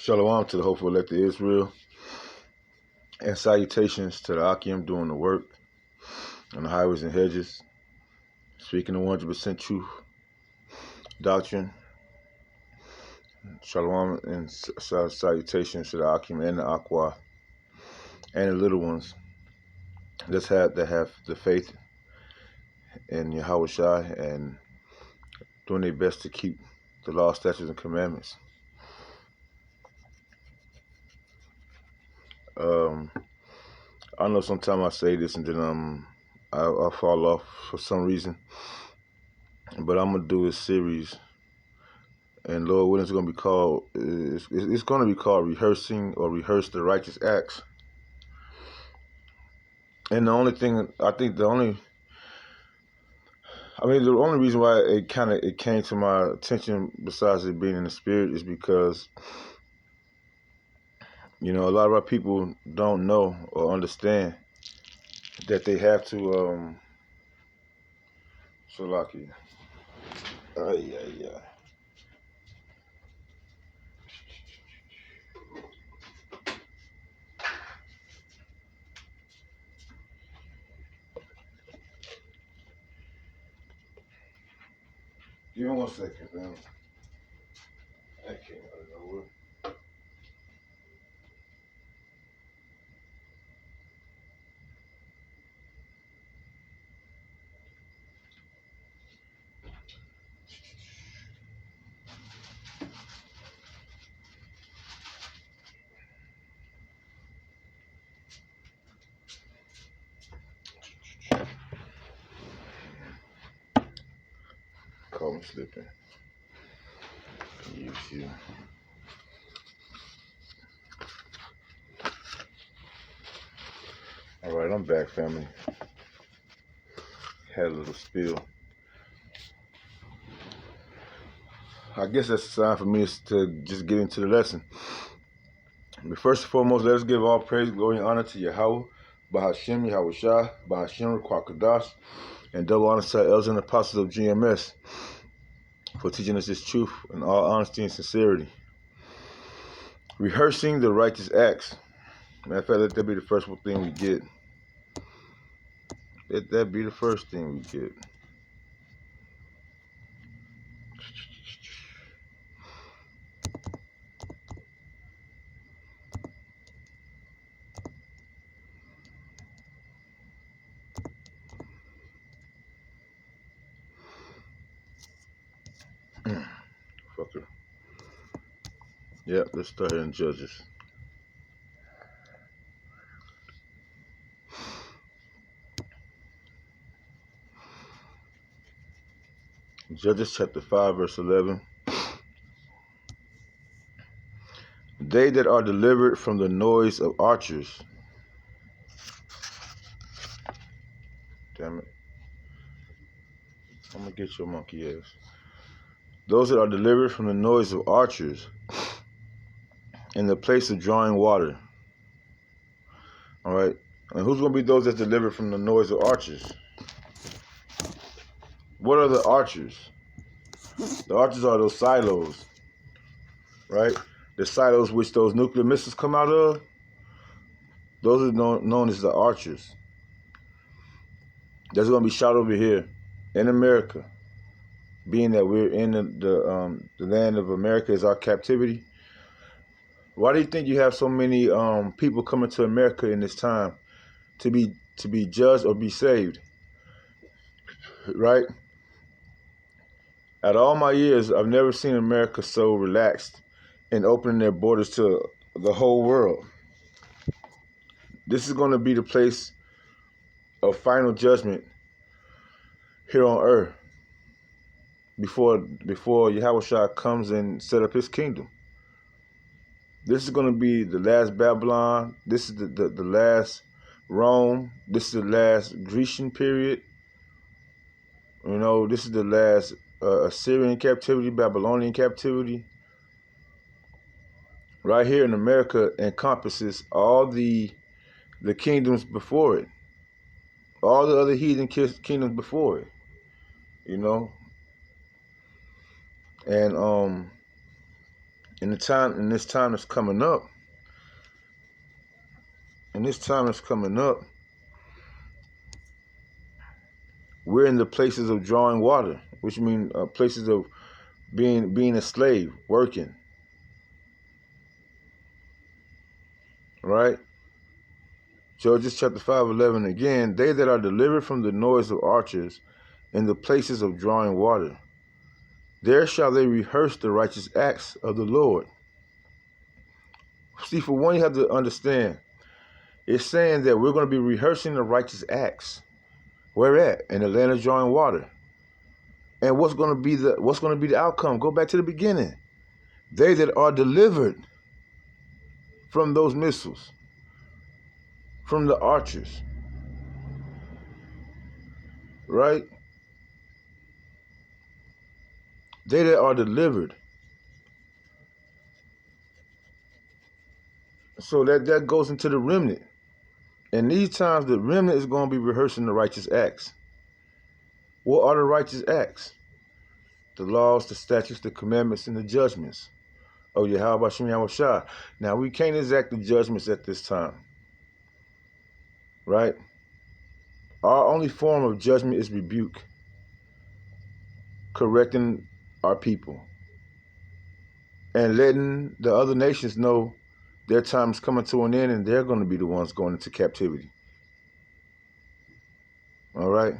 Shalom to the hopeful elect of Israel, and salutations to the Akim doing the work on the highways and hedges, speaking the 100% truth doctrine. Shalom and salutations to the Akim and the Aqua and the little ones that have the faith in Yahweh Shai and doing their best to keep the law, statutes, and commandments. I know sometimes I say this and then I fall off for some reason, but I'm gonna do a series, and Lord willing, it's gonna be called Rehearse the Righteous Acts. And the only reason why it came to my attention, besides it being in the spirit, is because a lot of our people don't know or understand that they have to Salaki. Give me 1 second, man. I can't know what. Call me slipping. Use you. All right, I'm back, family. Had a little spill. I guess that's a sign for me to just get into the lesson. But first and foremost, let us give all praise, glory, and honor to Yahweh, Bahashem, Yahweh Shah, Bahashem, Kwakadash, and double honor to our elders and apostles of GMS for teaching us this truth in all honesty and sincerity. Rehearsing the righteous acts. Matter of fact, let that be the first thing we get. Let that be the first thing we get. Fucker. Yep, let's start here in Judges. Judges chapter 5, verse 11. They that are delivered from the noise of archers. Damn it. I'm going to get your monkey ass. Those that are delivered from the noise of archers in the place of drawing water. All right. And who's going to be those that's delivered from the noise of archers? What are the archers? The archers are those silos, right? The silos which those nuclear missiles come out of, those are known as the archers. That's going to be shot over here in America, being that we're in the land of America is our captivity. Why do you think you have so many people coming to America in this time to be judged or be saved? Right? Out of all my years, I've never seen America so relaxed in opening their borders to the whole world. This is going to be the place of final judgment here on earth before Yahweh Shai comes and set up his kingdom. This is going to be the last Babylon. This is the last Rome. This is the last Grecian period. This is the last Assyrian captivity, Babylonian captivity. Right here in America encompasses all the kingdoms before it, all the other heathen kingdoms before it, and in this time that's coming up, we're in the places of drawing water, which means places of being a slave, working. Right? Judges chapter 5:11 again, they that are delivered from the noise of archers in the places of drawing water, there shall they rehearse the righteous acts of the Lord. See, for one, you have to understand, it's saying that we're going to be rehearsing the righteous acts. Where at? In the land of drawing water. And what's going to be the outcome? Go back to the beginning. They that are delivered from those missiles, from the archers, right? They that are delivered. So that goes into the remnant. And these times, the remnant is going to be rehearsing the righteous acts. What are the righteous acts? The laws, the statutes, the commandments, and the judgments. Oh, yeah, how about Shem Yahushua? Now, we can't exact the judgments at this time, right? Our only form of judgment is rebuke, correcting our people, and letting the other nations know their time is coming to an end and they're going to be the ones going into captivity. All right?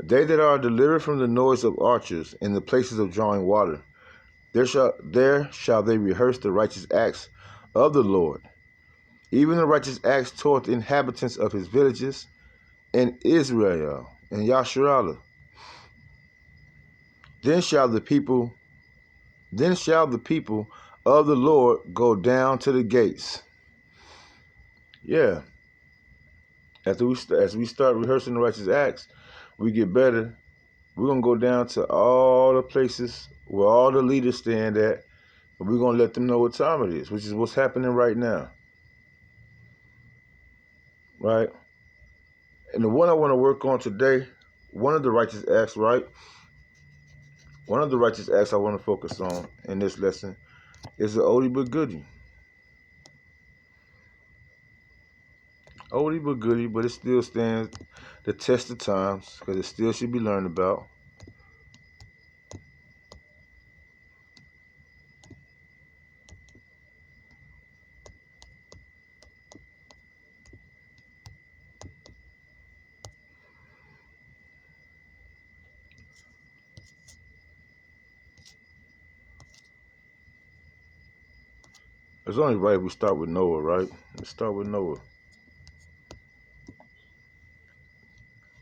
They that are delivered from the noise of archers in the places of drawing water, there shall they rehearse the righteous acts of the Lord, even the righteous acts toward the inhabitants of his villages in Israel and Yasharallah. Then shall the people of the Lord go down to the gates. Yeah. As we start rehearsing the righteous acts, we get better. We're going to go down to all the places where all the leaders stand at, and we're going to let them know what time it is, which is what's happening right now. Right? And the one I want to work on today, one of the righteous acts, right? One of the righteous acts I want to focus on in this lesson is the oldie but goodie. Oldie but goodie, but it still stands the test of times because it still should be learned about. It's only right if we start with Noah, right? Let's start with Noah.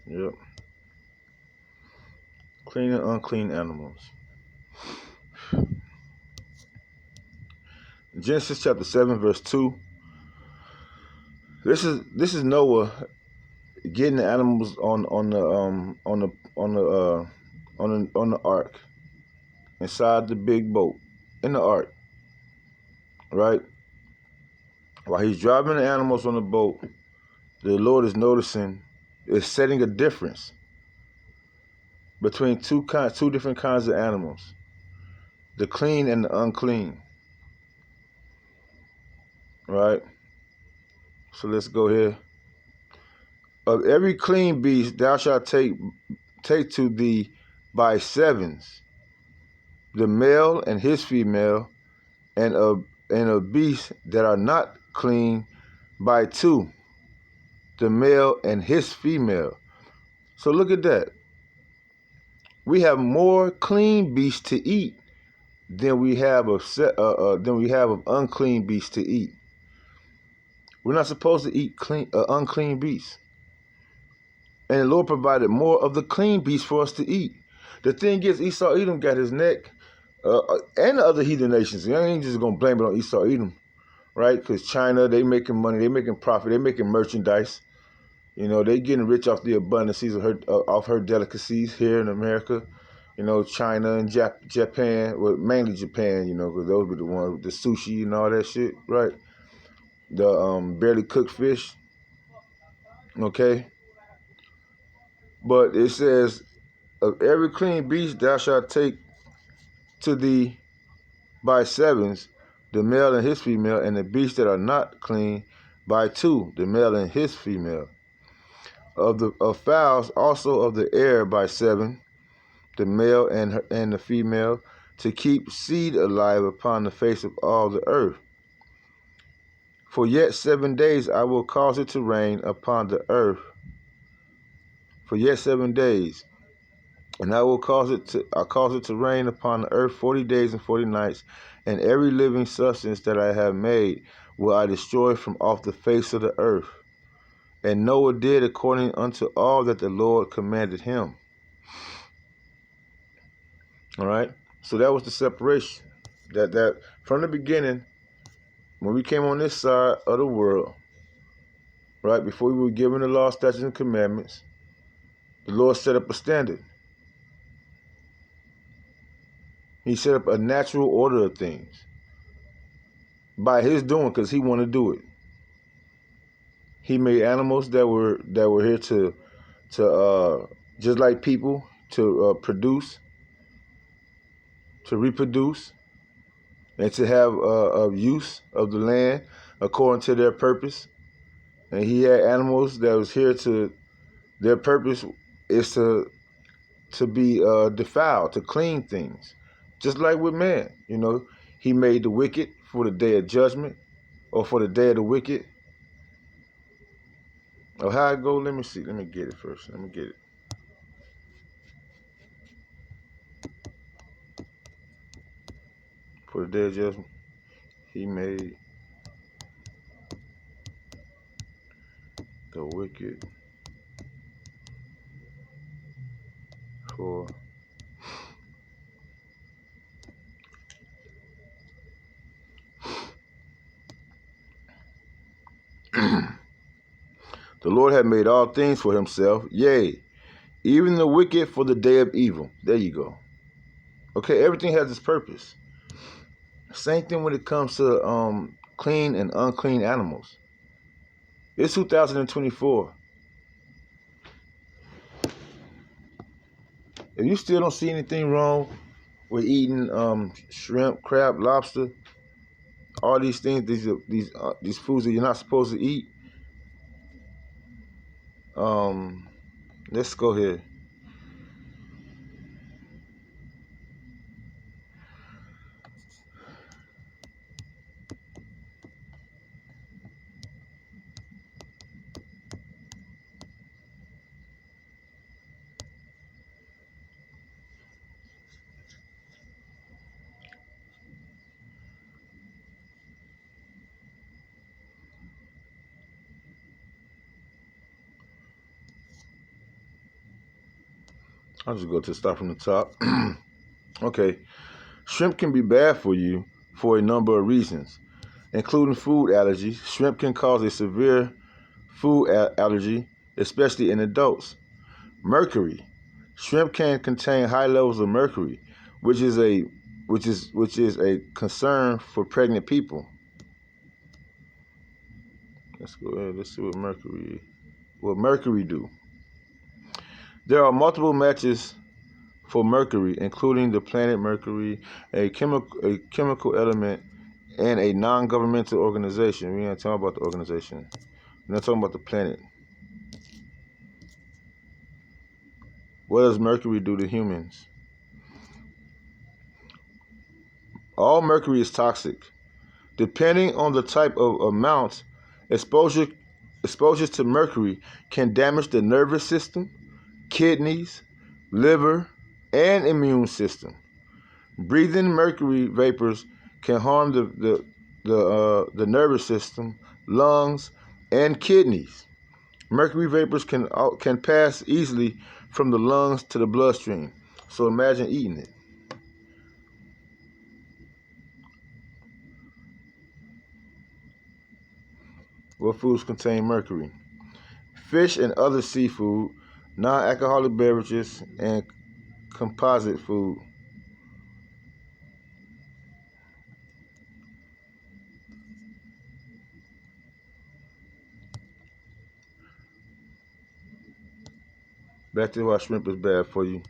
Yep. Clean and unclean animals. Genesis chapter 7, verse 2. This is Noah getting the animals on the ark, inside the big boat, in the ark, right? While he's driving the animals on the boat, the Lord is setting a difference between two different kinds of animals, the clean and the unclean, right? So let's go here. Of every clean beast thou shalt take to thee by sevens, the male and his female, and of beasts that are not clean by two, the male and his female. So look at that. We have more clean beasts to eat than we have of unclean beasts to eat. We're not supposed to eat unclean beasts. And the Lord provided more of the clean beasts for us to eat. The thing is, Esau Edom got his neck, and the other heathen nations. I ain't just going to blame it on Esau Edom, right? Because China, they making money, they making profit, they making merchandise. You know, they getting rich off the abundances of her delicacies here in America. You know, China and Japan, well, mainly Japan, you know, because those be the ones with the sushi and all that shit, right? The barely cooked fish, okay? But it says, of every clean beast thou shalt take to thee by sevens, the male and his female, and the beasts that are not clean by two, the male and his female. Of fowls also of the air by seven, the male and the female, to keep seed alive upon the face of all the earth. For yet 7 days I will cause it to rain upon the earth. For yet 7 days, and I will cause it to rain upon the earth 40 days and 40 nights, and every living substance that I have made will I destroy from off the face of the earth. And Noah did according unto all that the Lord commanded him. All right. So that was the separation. That from the beginning, when we came on this side of the world, right, before we were given the law, statutes, and commandments, the Lord set up a standard. He set up a natural order of things by his doing, because he wanted to do it. He made animals that were here to just like people, to produce, to reproduce, and to have use of the land according to their purpose. And he had animals that was here to, their purpose is to be defiled, to clean things. Just like with man, he made the wicked for the day of judgment, or for the day of the wicked. Oh, how it go? Let me see. Let me get it first. Let me get it. For the day of judgment, he made the wicked for the Lord had made all things for himself, yea, even the wicked for the day of evil. There you go. Okay, everything has its purpose. Same thing when it comes to clean and unclean animals. It's 2024. If you still don't see anything wrong with eating shrimp, crab, lobster, all these things, these foods that you're not supposed to eat, let's go here. I'll just go to start from the top. Okay. Shrimp can be bad for you for a number of reasons, including food allergies. Shrimp can cause a severe food allergy, especially in adults. Mercury. Shrimp can contain high levels of mercury, which is a concern for pregnant people. Let's go ahead. Let's see what mercury do. There are multiple matches for mercury, including the planet Mercury, a chemical element, and a non-governmental organization. We ain't talking about the organization. We're not talking about the planet. What does mercury do to humans? All mercury is toxic. Depending on the type of amount, exposures to mercury can damage the nervous system, kidneys, liver, and immune system. Breathing mercury vapors can harm the nervous system, lungs, and kidneys. Mercury vapors can pass easily from the lungs to the bloodstream. So imagine eating it. What foods contain mercury? Fish and other seafood, non-alcoholic beverages, and composite food. Back to why shrimp is bad for you.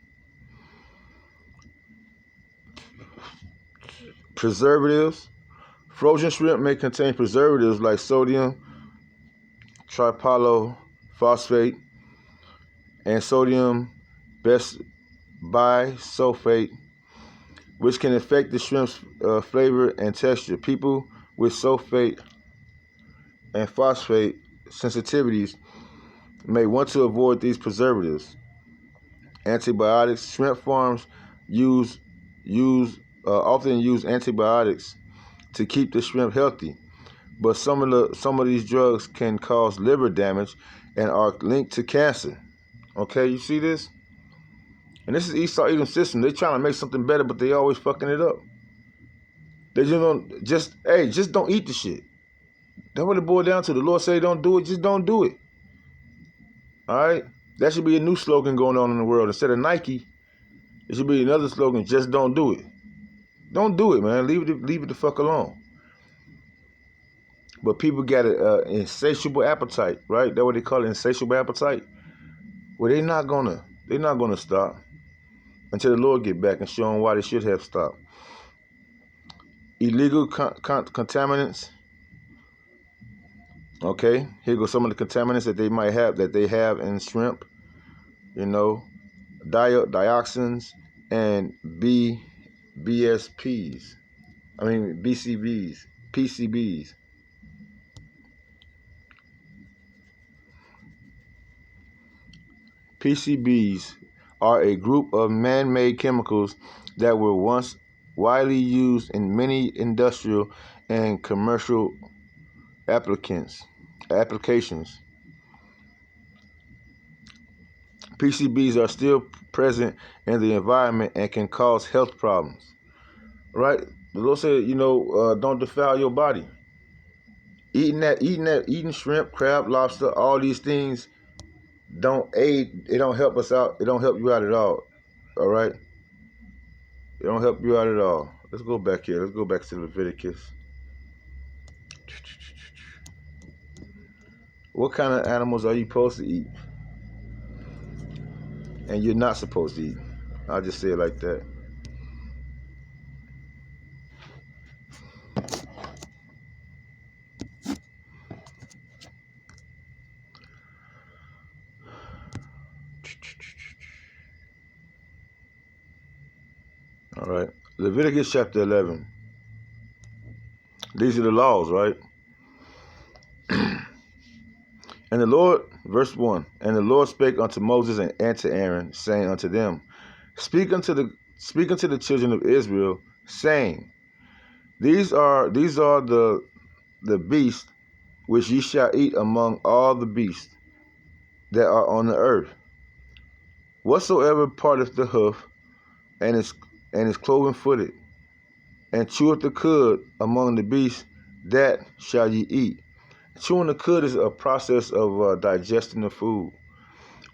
Preservatives. Frozen shrimp may contain preservatives like sodium tripalophosphate and sodium bisulfate, which can affect the shrimp's flavor and texture. People with sulfate and phosphate sensitivities may want to avoid these preservatives. Antibiotics. Shrimp farms often use antibiotics to keep the shrimp healthy, but some of these drugs can cause liver damage and are linked to cancer. Okay, you see this? And this is Esau Edom system. They're trying to make something better, but they always fucking it up. They just don't eat the shit. That's what it boiled down to. The Lord say don't do it, just don't do it. Alright? That should be a new slogan going on in the world. Instead of Nike, it should be another slogan, just don't do it. Don't do it, man. Leave it the fuck alone. But people got an insatiable appetite, right? That's what they call it, insatiable appetite. Well, they're not gonna stop until the Lord get back and show them why they should have stopped. Illegal contaminants. Okay, here goes some of the contaminants that they have in shrimp. You know, dioxins and BSPs. I mean BCBs, PCBs. PCBs are a group of man-made chemicals that were once widely used in many industrial and commercial applications. PCBs are still present in the environment and can cause health problems. Right? The Lord said, don't defile your body. Eating shrimp, crab, lobster, all these things don't help us out. It don't help you out at all. All right? It don't help you out at all. Let's go back here. Let's go back to Leviticus. What kind of animals are you supposed to eat? And you're not supposed to eat. I'll just say it like that. All right. Leviticus chapter 11. These are the laws, right? And the Lord, verse 1, and the Lord spake unto Moses and to Aaron, saying unto them, Speak unto the children of Israel, saying, These are the beasts which ye shall eat among all the beasts that are on the earth. Whatsoever parteth the hoof, and is cloven footed, and cheweth the cud among the beasts, that shall ye eat. Chewing the cud is a process of digesting the food,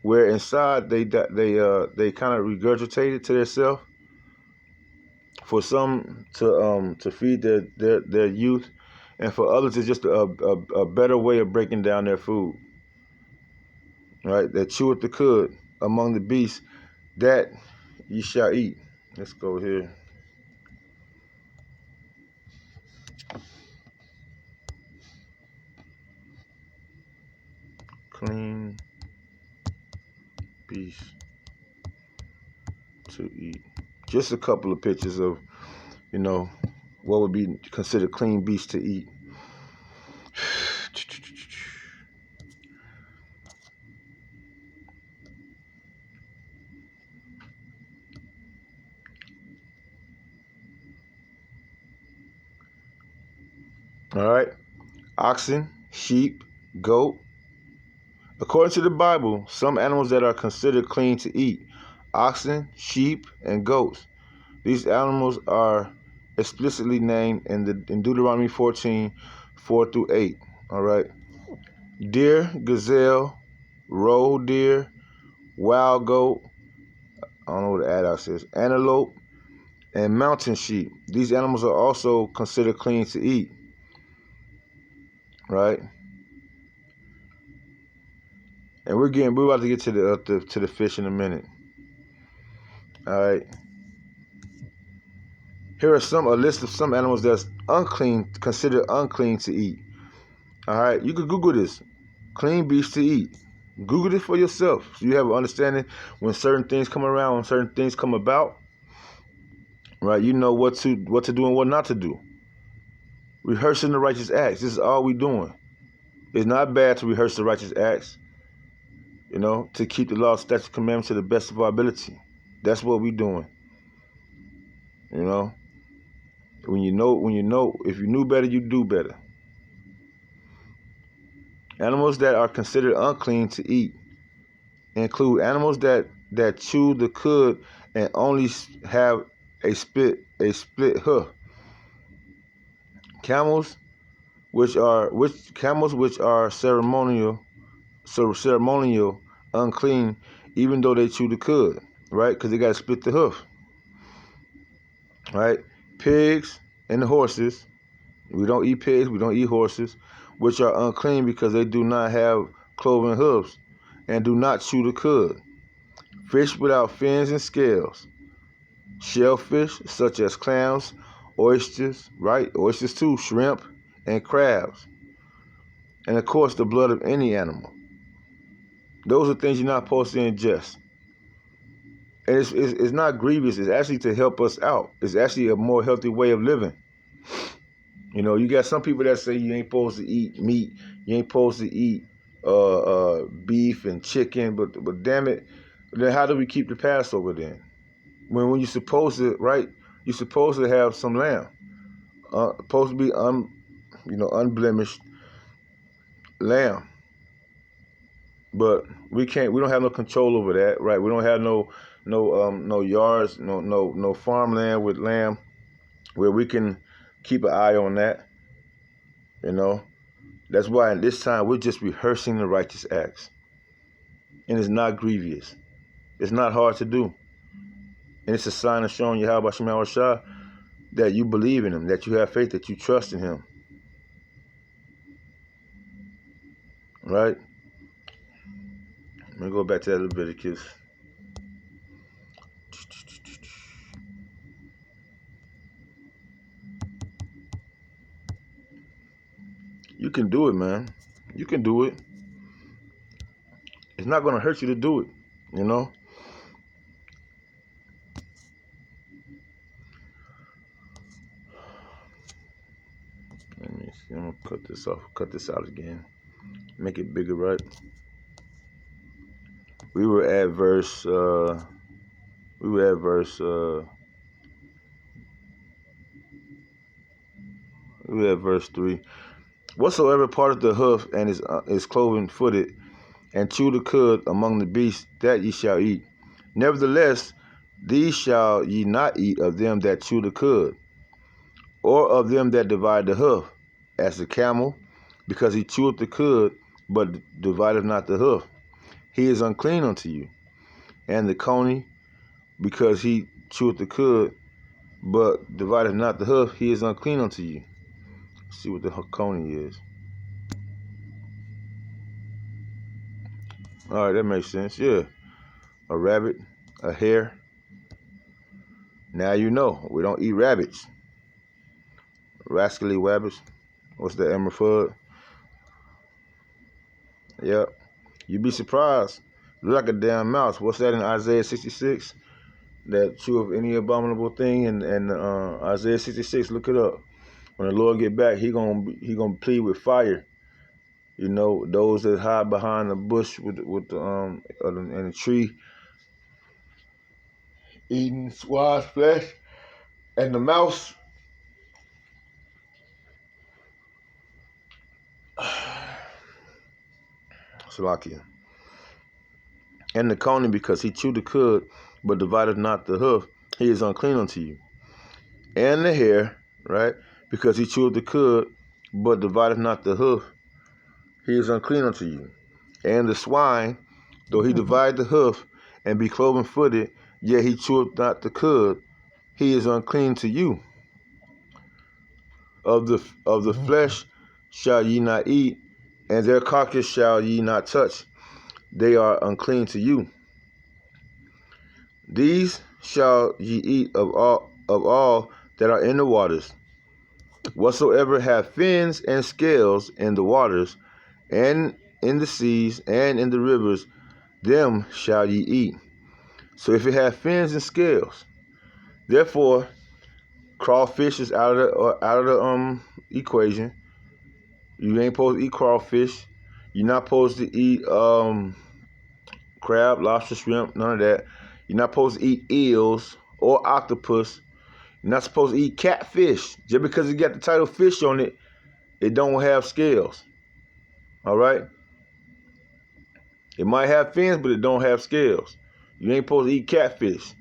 where inside they kind of regurgitate it to themselves. For some to feed their youth, and for others it's just a better way of breaking down their food. Right? That cheweth the cud among the beasts, that ye shall eat. Let's go here. Clean beast to eat. Just a couple of pictures of, what would be considered clean beast to eat. All right. Oxen, sheep, goat. According to the Bible, some animals that are considered clean to eat: oxen, sheep, and goats. These animals are explicitly named in Deuteronomy 14, 4-8. All right. Deer, gazelle, roe deer, wild goat, I don't know what the adult says, antelope, and mountain sheep. These animals are also considered clean to eat. Right? And we're about to get to the fish in a minute. All right. Here are a list of some animals that's unclean, considered unclean to eat. All right, you can Google this. Clean beasts to eat. Google it for yourself so you have an understanding when certain things come around, when certain things come about. Right, you know what to do and what not to do. Rehearsing the righteous acts. This is all we doing. It's not bad to rehearse the righteous acts. To keep the law, statutes, commandments to the best of our ability. That's what we doing. When you know, if you knew better, you do better. Animals that are considered unclean to eat include animals that chew the cud and only have a split hoof. Camels, which are ceremonial unclean, even though they chew the cud, right? Because they got to split the hoof, right? Pigs and horses. We don't eat pigs. We don't eat horses, which are unclean because they do not have cloven hoofs and do not chew the cud. Fish without fins and scales. Shellfish, such as clams, oysters, right? Oysters too, shrimp, and crabs. And of course, the blood of any animal. Those are things you're not supposed to ingest. And it's not grievous. It's actually to help us out. It's actually a more healthy way of living. You got some people that say you ain't supposed to eat meat. You ain't supposed to eat beef and chicken. But damn it, then how do we keep the Passover then? When you're supposed to, right? You're supposed to have some lamb. Supposed to be unblemished lamb. But we don't have no control over that, right? We don't have no yards, no farmland with lamb where we can keep an eye on that. That's why at this time we're just rehearsing the righteous acts. And it's not grievous. It's not hard to do. And it's a sign of showing Yahweh Shem Shah that you believe in him, that you have faith, that you trust in him. Right? Let me go back to that Leviticus. You can do it, man. You can do it. It's not going to hurt you to do it, Let me see. I'm going to cut this out again. Make it bigger, right? We were at verse 3. Whatsoever part of the hoof and is cloven footed, and chew the cud among the beasts, that ye shall eat. Nevertheless, these shall ye not eat of them that chew the cud, or of them that divide the hoof, as the camel, because he cheweth the cud, but divideth not the hoof. He is unclean unto you. And the coney, because he cheweth the cud, but divideth not the hoof, he is unclean unto you. Let's see what the coney is. All right, that makes sense. Yeah, a rabbit, a hare. Now you know we don't eat rabbits. Rascally rabbits. What's the Emmer Fudd? Yep. You'd be surprised. Look like a damn mouse. What's that in Isaiah 66? That cheweth any abominable thing. And Isaiah 66. Look it up. When the Lord get back, he gonna plead with fire. Those that hide behind the bush with in the tree, eating swine's flesh, and the mouse. Salakia. And the coney, because he chewed the cud, but divided not the hoof, he is unclean unto you. And the hare, right, because he chewed the cud, but divided not the hoof, he is unclean unto you. And the swine, though he divide the hoof and be cloven footed, yet he cheweth not the cud, he is unclean to you. Of the flesh shall ye not eat, and their carcass shall ye not touch. They are unclean to you. These shall ye eat of all that are in the waters. Whatsoever have fins and scales in the waters, and in the seas, and in the rivers, them shall ye eat. So if it have fins and scales, therefore crawfish is out of the equation. You ain't supposed to eat crawfish. You're not supposed to eat crab, lobster, shrimp, none of that. You're not supposed to eat eels or octopus. You're not supposed to eat catfish. Just because it got the title fish on it, it don't have scales. All right? It might have fins, but it don't have scales. You ain't supposed to eat catfish.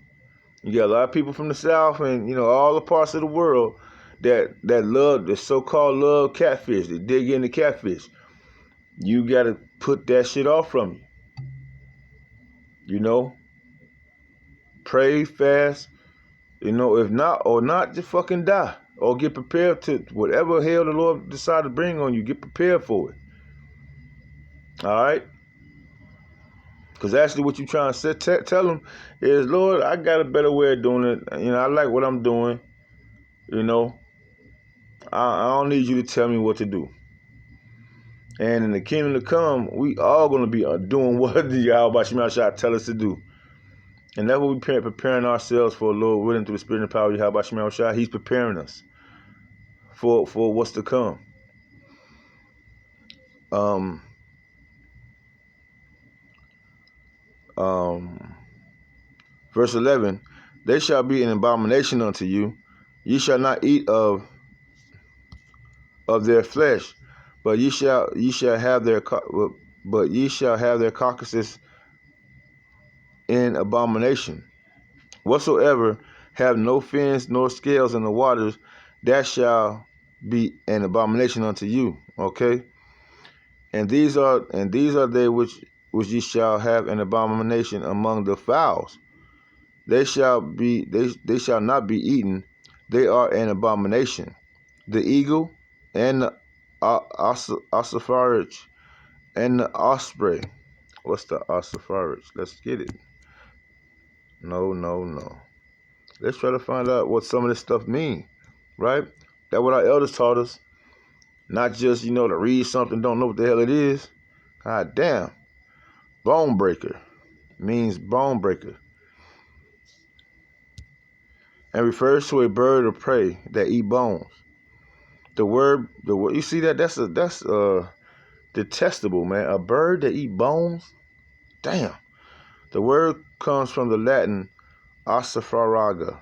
You got a lot of people from the South and, all the parts of the world that love, the so-called love catfish, that dig into catfish. You got to put that shit off from you. Pray, fast, if not, or not, just fucking die. Or get prepared to whatever hell the Lord decide to bring on you. Get prepared for it. All right? Because actually what you're trying to tell them is, Lord, I got a better way of doing it. I like what I'm doing. I don't need you to tell me what to do. And in the kingdom to come, we all going to be doing what the Yahweh Shema Shah tell us to do. And that's what we're preparing ourselves for, Lord, willing through the Spirit and power of Yahweh Shema Shah. He's preparing us for what's to come. Verse 11, they shall be an abomination unto you. Ye shall not eat of their flesh, but ye shall have their carcasses in abomination. Whatsoever have no fins nor scales in the waters, that shall be an abomination unto you. Okay? And these are they which ye shall have an abomination among the fowls. They shall not be eaten. They are an abomination. The eagle and the ossifrage and the osprey. What's the ossifrage? Let's get it. No. Let's try to find out what some of this stuff mean, right? That's what our elders taught us. Not just, to read something, don't know what the hell it is. God damn. Bone breaker means bone breaker. And refers to a bird of prey that eat bones. The word, you see that's detestable, man. A bird that eat bones? Damn. The word comes from the Latin ossifraga,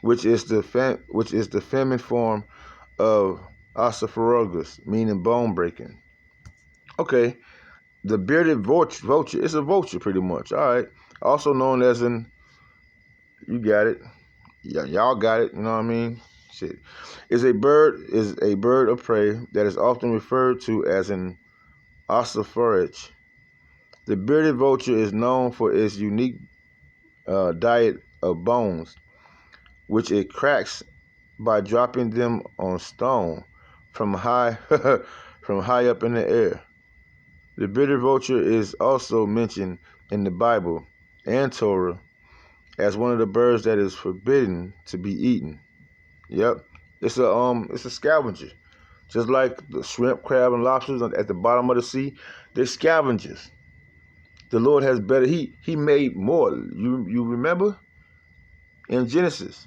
which is the feminine form of ossifragus, meaning bone breaking. Okay, the bearded vulture is a vulture, pretty much. All right, also known as you got it, y'all got it. You know what I mean? Shit, is a bird of prey that is often referred to as an ossifrage. The bearded vulture is known for its unique diet of bones, which it cracks by dropping them on stone from high up in the air. The bearded vulture is also mentioned in the Bible and Torah as one of the birds that is forbidden to be eaten. Yep, it's a scavenger, just like the shrimp, crab, and lobsters at the bottom of the sea. They're scavengers. The Lord has better. He made more. You remember in Genesis,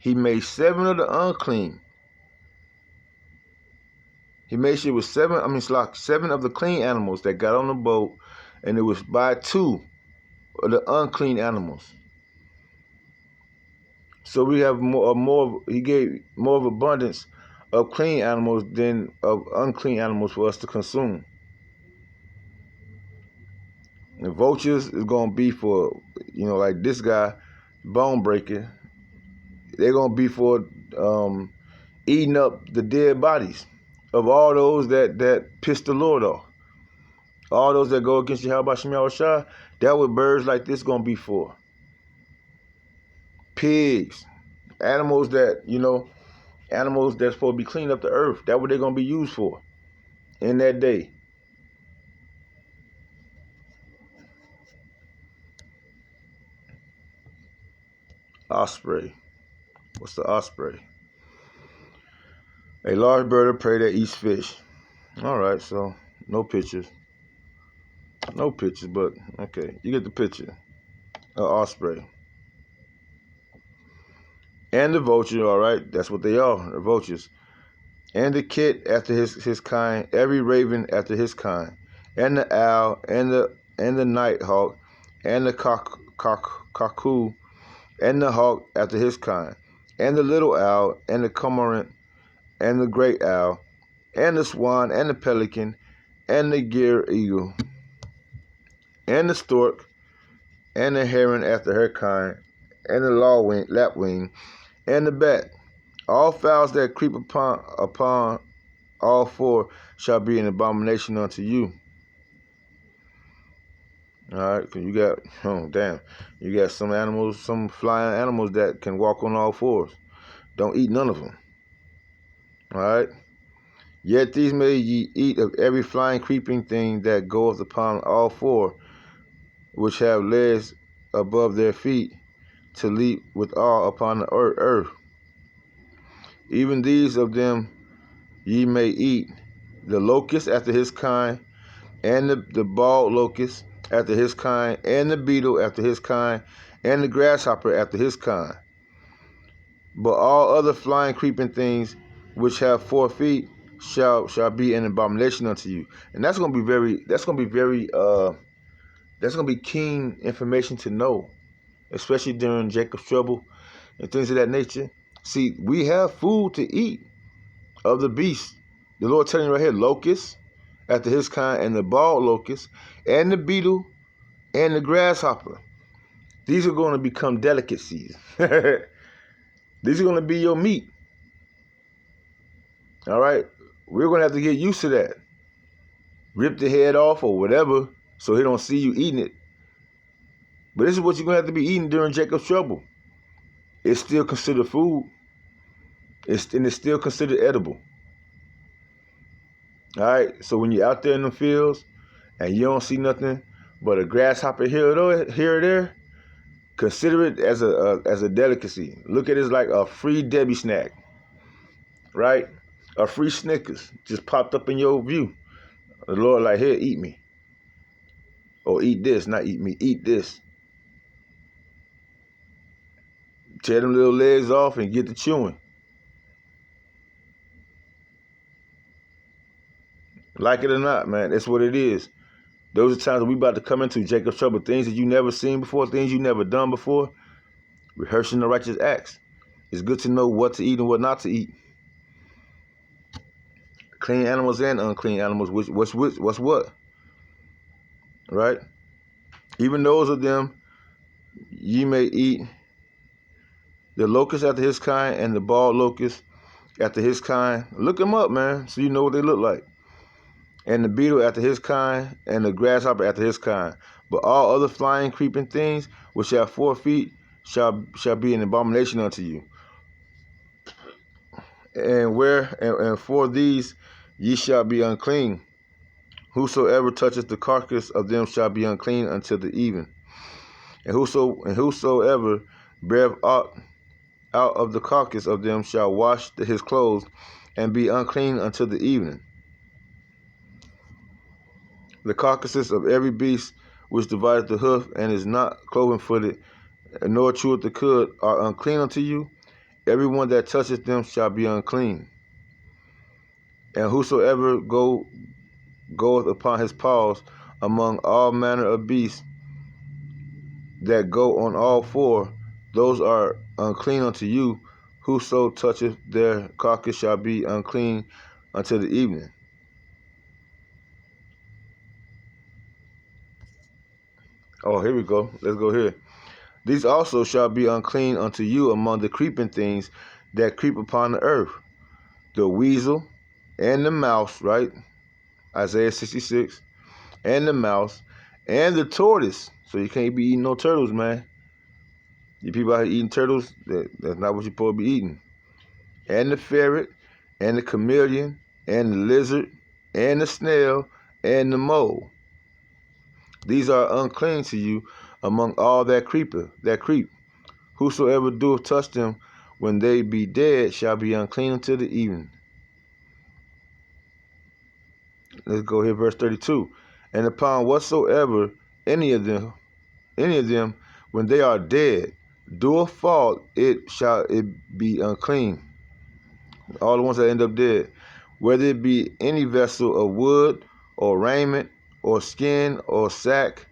He made 7 of the unclean. He made sure it was 7. It's like 7 of the clean animals that got on the boat, and it was by 2 of the unclean animals. So we have more. He gave more of abundance of clean animals than of unclean animals for us to consume. The vultures is gonna be for, like this guy, bone breaker. They're gonna be for eating up the dead bodies of all those that piss the Lord off. All those that go against Yahweh Shem Shah, that what birds like this gonna be for. Pigs, animals that's supposed to be cleaning up the earth. That's what they're gonna be used for in that day. Osprey. What's the osprey? A large bird of prey that eats fish. All right, so no pictures. No pictures, but okay, you get the picture. An osprey. And the vulture, all right, that's what they are, the vultures. And the kit after his kind, every raven after his kind, and the owl, and the nighthawk, and the cuckoo, and the hawk after his kind, and the little owl, and the cormorant, and the great owl, and the swan, and the pelican, and the gier eagle, and the stork, and the heron after her kind, and the lapwing, and the bat. All fowls that creep upon all four shall be an abomination unto you. All right, cause you got, oh damn, you got some animals, some flying animals that can walk on all fours. Don't eat none of them. All right. Yet these may ye eat of every flying creeping thing that goeth upon all four, which have legs above their feet, to leap with all upon the earth. Even these of them ye may eat, the locust after his kind, and the bald locust after his kind, and the beetle after his kind, and the grasshopper after his kind. But all other flying creeping things which have 4 feet shall be an abomination unto you. And that's gonna be keen information to know, especially during Jacob's trouble and things of that nature. See, we have food to eat of the beast. The Lord telling you right here, locust after his kind, and the bald locust, and the beetle, and the grasshopper. These are going to become delicacies. These are going to be your meat. All right? We're going to have to get used to that. Rip the head off or whatever so he don't see you eating it. But this is what you're going to have to be eating during Jacob's trouble. It's still considered food. And it's still considered edible. All right? So when you're out there in the fields and you don't see nothing but a grasshopper here or there, consider it as a delicacy. Look at it as like a free Debbie snack, right? A free Snickers just popped up in your view. The Lord like, here, eat me. Or eat this, not eat me, eat this. Tear them little legs off and get to chewing. Like it or not, man, that's what it is. Those are times that we about to come into Jacob's trouble. Things that you never seen before, things you never done before. Rehearsing the righteous acts. It's good to know what to eat and what not to eat. Clean animals and unclean animals. What's what? Right? Even those of them ye may eat. The locust after his kind and the bald locust after his kind. Look them up, man, so you know what they look like. And the beetle after his kind, and the grasshopper after his kind. But all other flying, creeping things which have 4 feet shall be an abomination unto you. And for these ye shall be unclean. Whosoever toucheth the carcass of them shall be unclean until the even. And whosoever beareth out of the carcass of them shall wash his clothes, and be unclean until the evening. The carcasses of every beast which divideth the hoof, and is not cloven-footed, nor cheweth the cud, are unclean unto you. Every one that toucheth them shall be unclean. And whosoever goeth upon his paws among all manner of beasts that go on all 4, those are unclean unto you. Whoso toucheth their carcass shall be unclean until the evening. Oh, here we go. Let's go here. These also shall be unclean unto you among the creeping things that creep upon the earth. The weasel and the mouse, right? Isaiah 66. And the mouse and the tortoise. So you can't be eating no turtles, man. You people out here eating turtles, that's not what you're supposed to be eating. And the ferret, and the chameleon, and the lizard, and the snail, and the mole. These are unclean to you among all that creep. Whosoever doeth touch them when they be dead, shall be unclean until the evening. Let's go here, verse 32. And upon whatsoever any of them, when they are dead, doeth fall, it shall it be unclean. All the ones that end up dead, whether it be any vessel of wood, or raiment, or skin, or sack,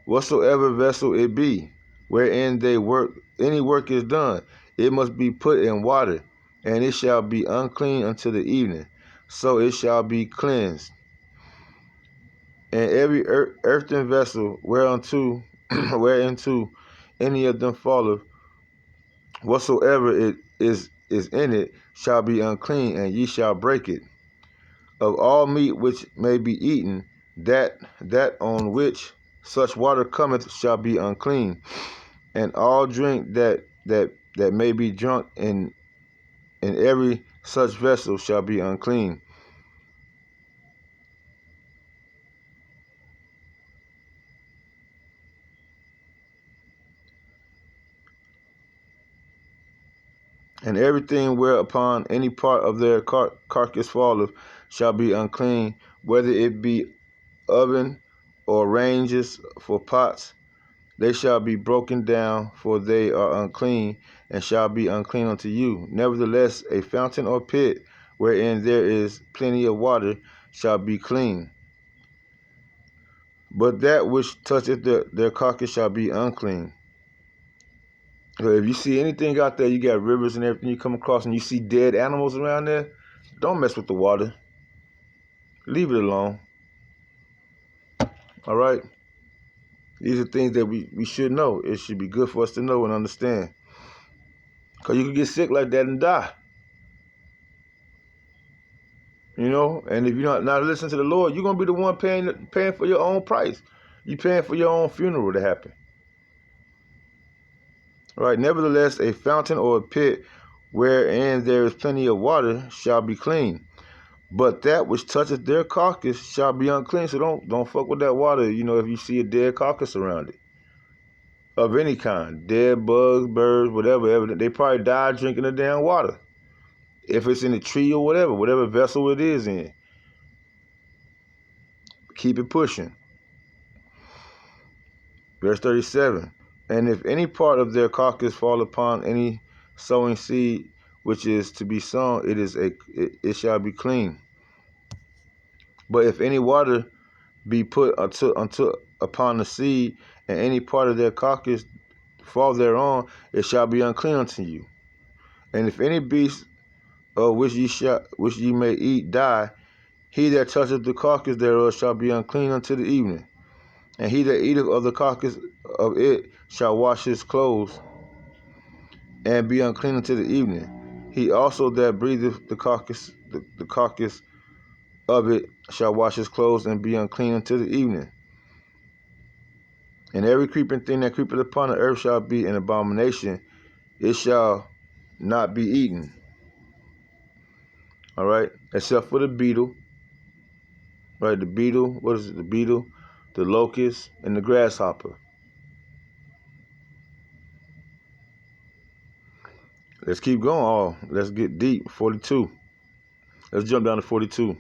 whatsoever vessel it be, wherein they work, any work is done, it must be put in water, and it shall be unclean until the evening. So it shall be cleansed. And every earthen vessel whereunto whereinto any of them falleth, whatsoever it is in it, shall be unclean, and ye shall break it. Of all meat which may be eaten, that on which such water cometh shall be unclean, and all drink that may be drunk in every such vessel shall be unclean. And everything whereupon any part of their carcass falleth shall be unclean, whether it be oven or ranges for pots. They shall be broken down, for they are unclean, and shall be unclean unto you. Nevertheless, a fountain or pit, wherein there is plenty of water, shall be clean. But that which toucheth their carcass shall be unclean. So if you see anything out there, you got rivers and everything you come across, and you see dead animals around there, don't mess with the water. Leave it alone. All right? These are things that we should know. It should be good for us to know and understand. Because you can get sick like that and die. You know? And if you're not listening to the Lord, you're going to be the one paying for your own price. You're paying for your own funeral to happen. All right? Nevertheless, a fountain or a pit wherein there is plenty of water shall be clean. But that which toucheth their carcass shall be unclean. So don't fuck with that water, you know, if you see a dead carcass around it. Of any kind. Dead bugs, birds, whatever. They probably died drinking the damn water. If it's in a tree or whatever vessel it is in. Keep it pushing. Verse 37. And if any part of their carcass fall upon any sowing seed which is to be sown, it shall be clean. But if any water be put upon the seed, and any part of their carcass fall thereon, it shall be unclean unto you. And if any beast which ye may eat die, he that toucheth the carcass thereof shall be unclean until the evening. And he that eateth of the carcass of it shall wash his clothes, and be unclean until the evening. He also that breatheth the carcass of it shall wash his clothes, and be unclean until the evening. And every creeping thing that creepeth upon the earth shall be an abomination. It shall not be eaten. All right, except for the beetle. Right, the beetle. What is it? The beetle, the locust, and the grasshopper. Let's keep going. Oh, let's get deep. 42. Let's jump down to 42.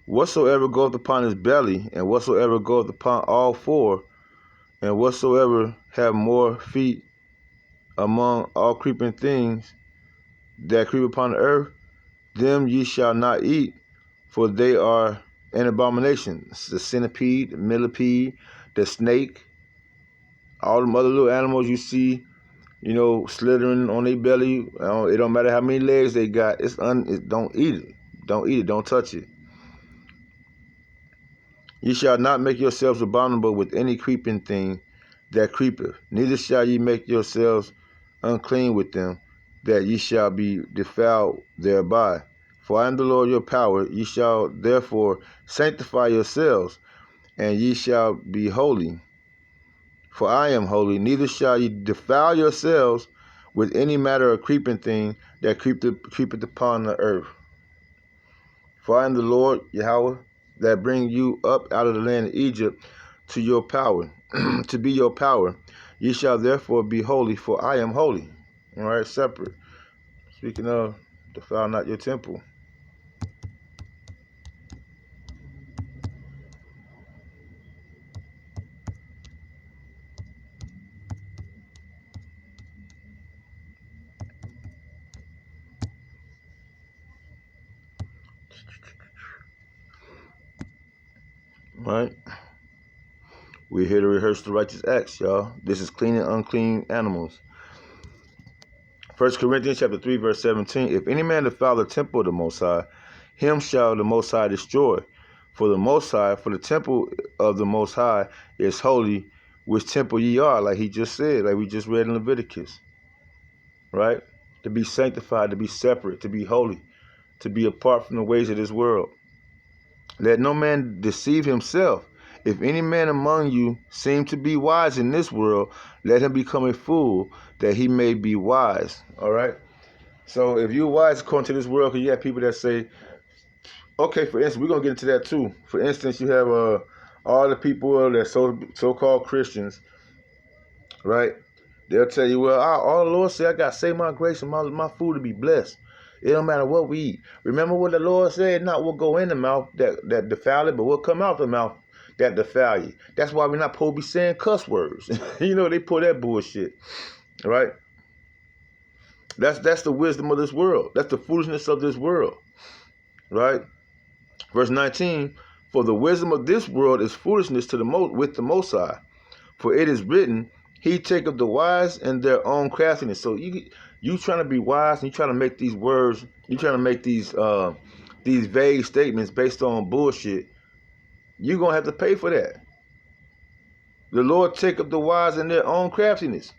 Whatsoever goeth upon his belly, and whatsoever goeth upon all four, and whatsoever have more feet among all creeping things that creep upon the earth, them ye shall not eat, for they are an abomination. The centipede, the millipede, the snake, all them other little animals you see, you know, slithering on their belly. It don't matter how many legs they got. Don't eat it. Don't eat it. Don't touch it. Ye shall not make yourselves abominable with any creeping thing that creepeth, neither shall ye make yourselves unclean with them, that ye shall be defiled thereby. For I am the Lord your power. Ye shall therefore sanctify yourselves, and ye shall be holy. For I am holy. Neither shall ye defile yourselves with any matter of creeping thing that creepeth upon the earth. For I am the Lord Yahweh, that bring you up out of the land of Egypt to your power, to be your power. Ye shall therefore be holy, for I am holy. All right, separate. Speaking of, defile not your temple. Right? We're here to rehearse the righteous acts, y'all. This is clean and unclean animals. 1 Corinthians chapter 3, verse 17. If any man defile the temple of the Most High, him shall the Most High destroy. For the Most High, for the temple of the Most High is holy, which temple ye are, like he just said, like we just read in Leviticus. Right? To be sanctified, to be separate, to be holy, to be apart from the ways of this world. Let no man deceive himself. If any man among you seem to be wise in this world, let him become a fool, that he may be wise. All right? So if you're wise according to this world, because you have people that say, okay, for instance, we're going to get into that too. For instance, you have all the people that so-called Christians, right? They'll tell you, well, all the Lord said, I got to say my grace and my food to be blessed. It don't matter what we eat. Remember what the Lord said? Not what go in the mouth that defile it, but what come out the mouth that defile you. That's why we're not supposed to be saying cuss words. You know, they pull that bullshit, right? That's the wisdom of this world. That's the foolishness of this world, right? Verse 19, for the wisdom of this world is foolishness to with the Most High. For it is written, he taketh the wise in their own craftiness. So you trying to be wise and you trying to make these words, you trying to make these vague statements based on bullshit, you're going to have to pay for that. The Lord taketh the wise in their own craftiness.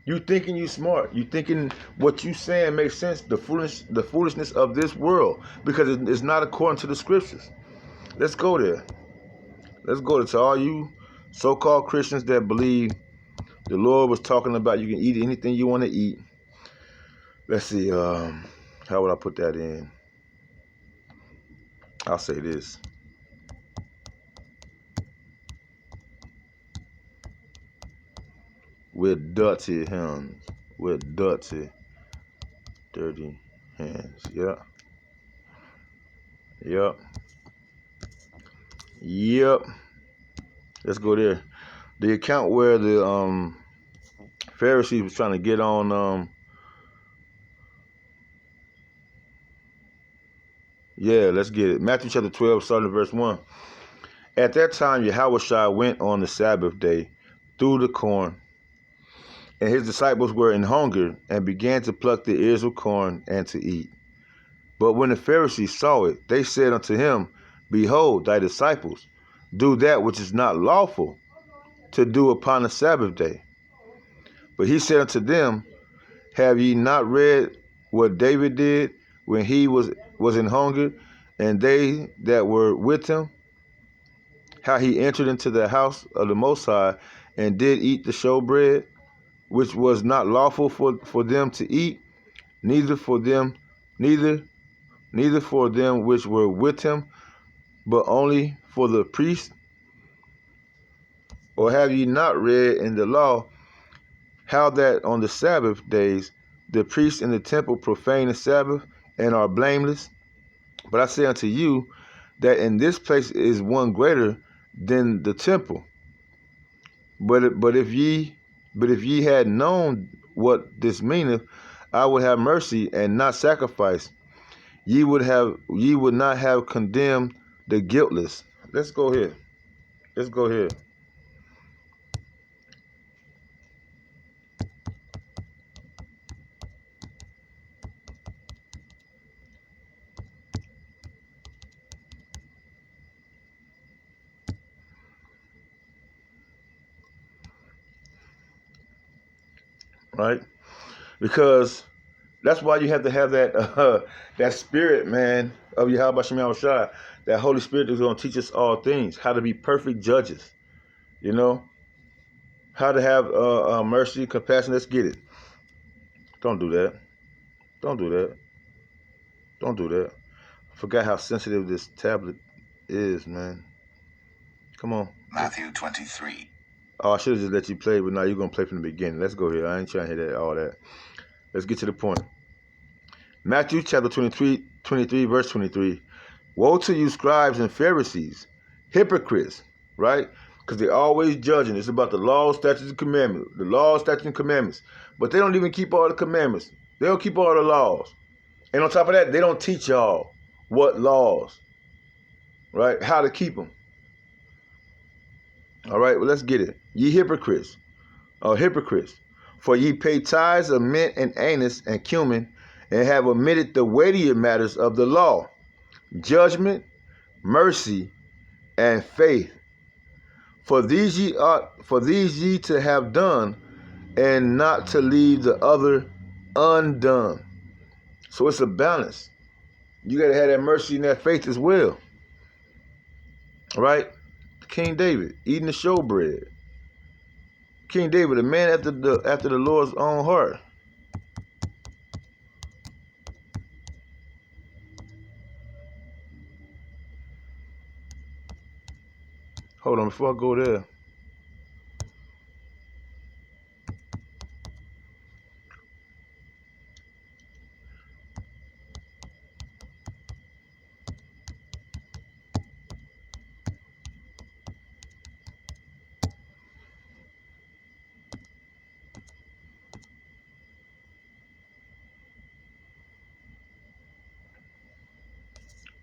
You thinking you smart. You thinking what you saying makes sense. The foolishness of this world, because it's not according to the scriptures. Let's go there. Let's go to all you so-called Christians that believe the Lord was talking about you can eat anything you want to eat. Let's see. How would I put that in? I'll say this. With dirty hands. With dirty hands. Yeah. Yep. Yep. Let's go there. The account where the Pharisees was trying to get on yeah, let's get it. Matthew chapter 12, starting at verse 1. At that time Yahushua went on the Sabbath day through the corn, and his disciples were in hunger, and began to pluck the ears of corn and to eat. But when the Pharisees saw it, they said unto him, Behold, thy disciples do that which is not lawful to do upon the Sabbath day. But he said unto them, Have ye not read what David did when he was in hunger, and they that were with him, how he entered into the house of the Most High, and did eat the showbread, which was not lawful for them to eat, neither for them which were with him, but only for the priests? Or have ye not read in the law how that on the Sabbath days the priests in the temple profane the Sabbath and are blameless? But I say unto you that in this place is one greater than the temple. But if ye had known what this meaneth, I would have mercy and not sacrifice, ye would not have condemned the guiltless. Let's go here. Let's go here. Right? Because that's why you have to have that spirit, man, of Yahweh Shem Shai. That Holy Spirit is going to teach us all things, how to be perfect judges, you know, how to have mercy, compassion. Let's get it. Don't do that. Don't do that. Don't do that. I forgot how sensitive this tablet is, man. Come on. Matthew 23. Oh, I should have just let you play, but now you're going to play from the beginning. Let's go here. I ain't trying to hear all that. Let's get to the point. Matthew chapter 23, verse 23. Woe to you, scribes and Pharisees, hypocrites, right? Because they're always judging. It's about the law, statutes, and commandments. The law, statutes, and commandments. But they don't even keep all the commandments. They don't keep all the laws. And on top of that, they don't teach y'all what laws, right? How to keep them. All right, well, let's get it. Ye hypocrites, for ye pay tithes of mint and anise and cumin, and have omitted the weightier matters of the law, judgment, mercy, and faith. For these ye to have done, and not to leave the other undone. So it's a balance. You got to have that mercy and that faith as well. All right? King David, eating the showbread. King David, a man after the Lord's own heart. Hold on, before I go there.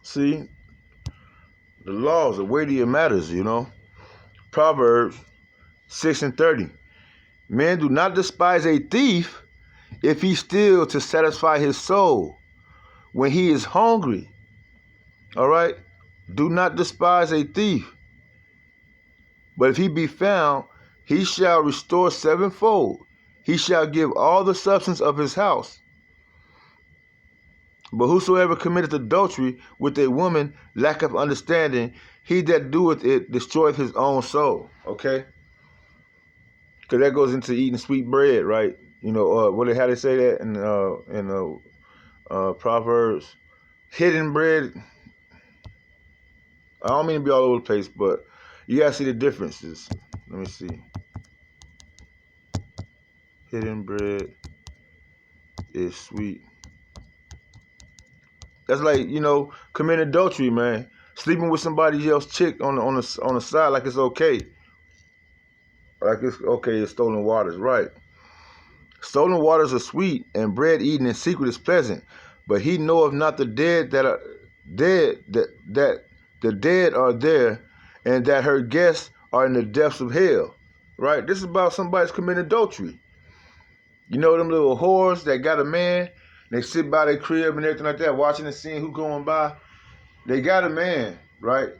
See, the laws are weightier matters, you know. Proverbs 6:30. Men do not despise a thief if he steal to satisfy his soul when he is hungry. All right? Do not despise a thief. But if he be found, he shall restore sevenfold. He shall give all the substance of his house. But whosoever committeth adultery with a woman lacketh understanding. He that doeth it destroyeth his own soul. Okay? Because that goes into eating sweet bread, right? You know, how they say that in Proverbs? Hidden bread. I don't mean to be all over the place, but you gotta see the differences. Let me see. Hidden bread is sweet. That's like, you know, committing adultery, man. Sleeping with somebody else's chick on the side like it's okay. Like it's okay, it's stolen waters, right? Stolen waters are sweet, and bread eaten in secret is pleasant. But he knoweth not the dead that are dead, that the dead are there, and that her guests are in the depths of hell. Right? This is about somebody's committing adultery. You know them little whores that got a man, they sit by their crib and everything like that, watching and seeing who going by. They got a man, right?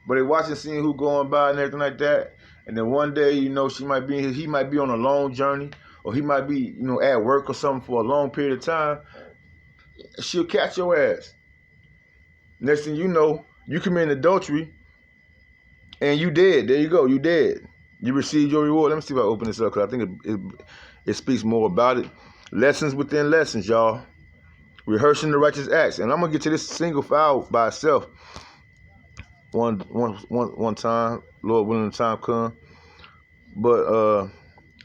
But they watching, seeing who going by and everything like that. And then one day, you know, he might be on a long journey, or he might be, you know, at work or something for a long period of time. She'll catch your ass. Next thing you know, you commit adultery, and you dead. There you go, you dead. You received your reward. Let me see if I open this up, because I think it speaks more about it. Lessons within lessons, y'all. Rehearsing the righteous acts. And I'm going to get to this single file by itself one time, Lord willing, the time come. But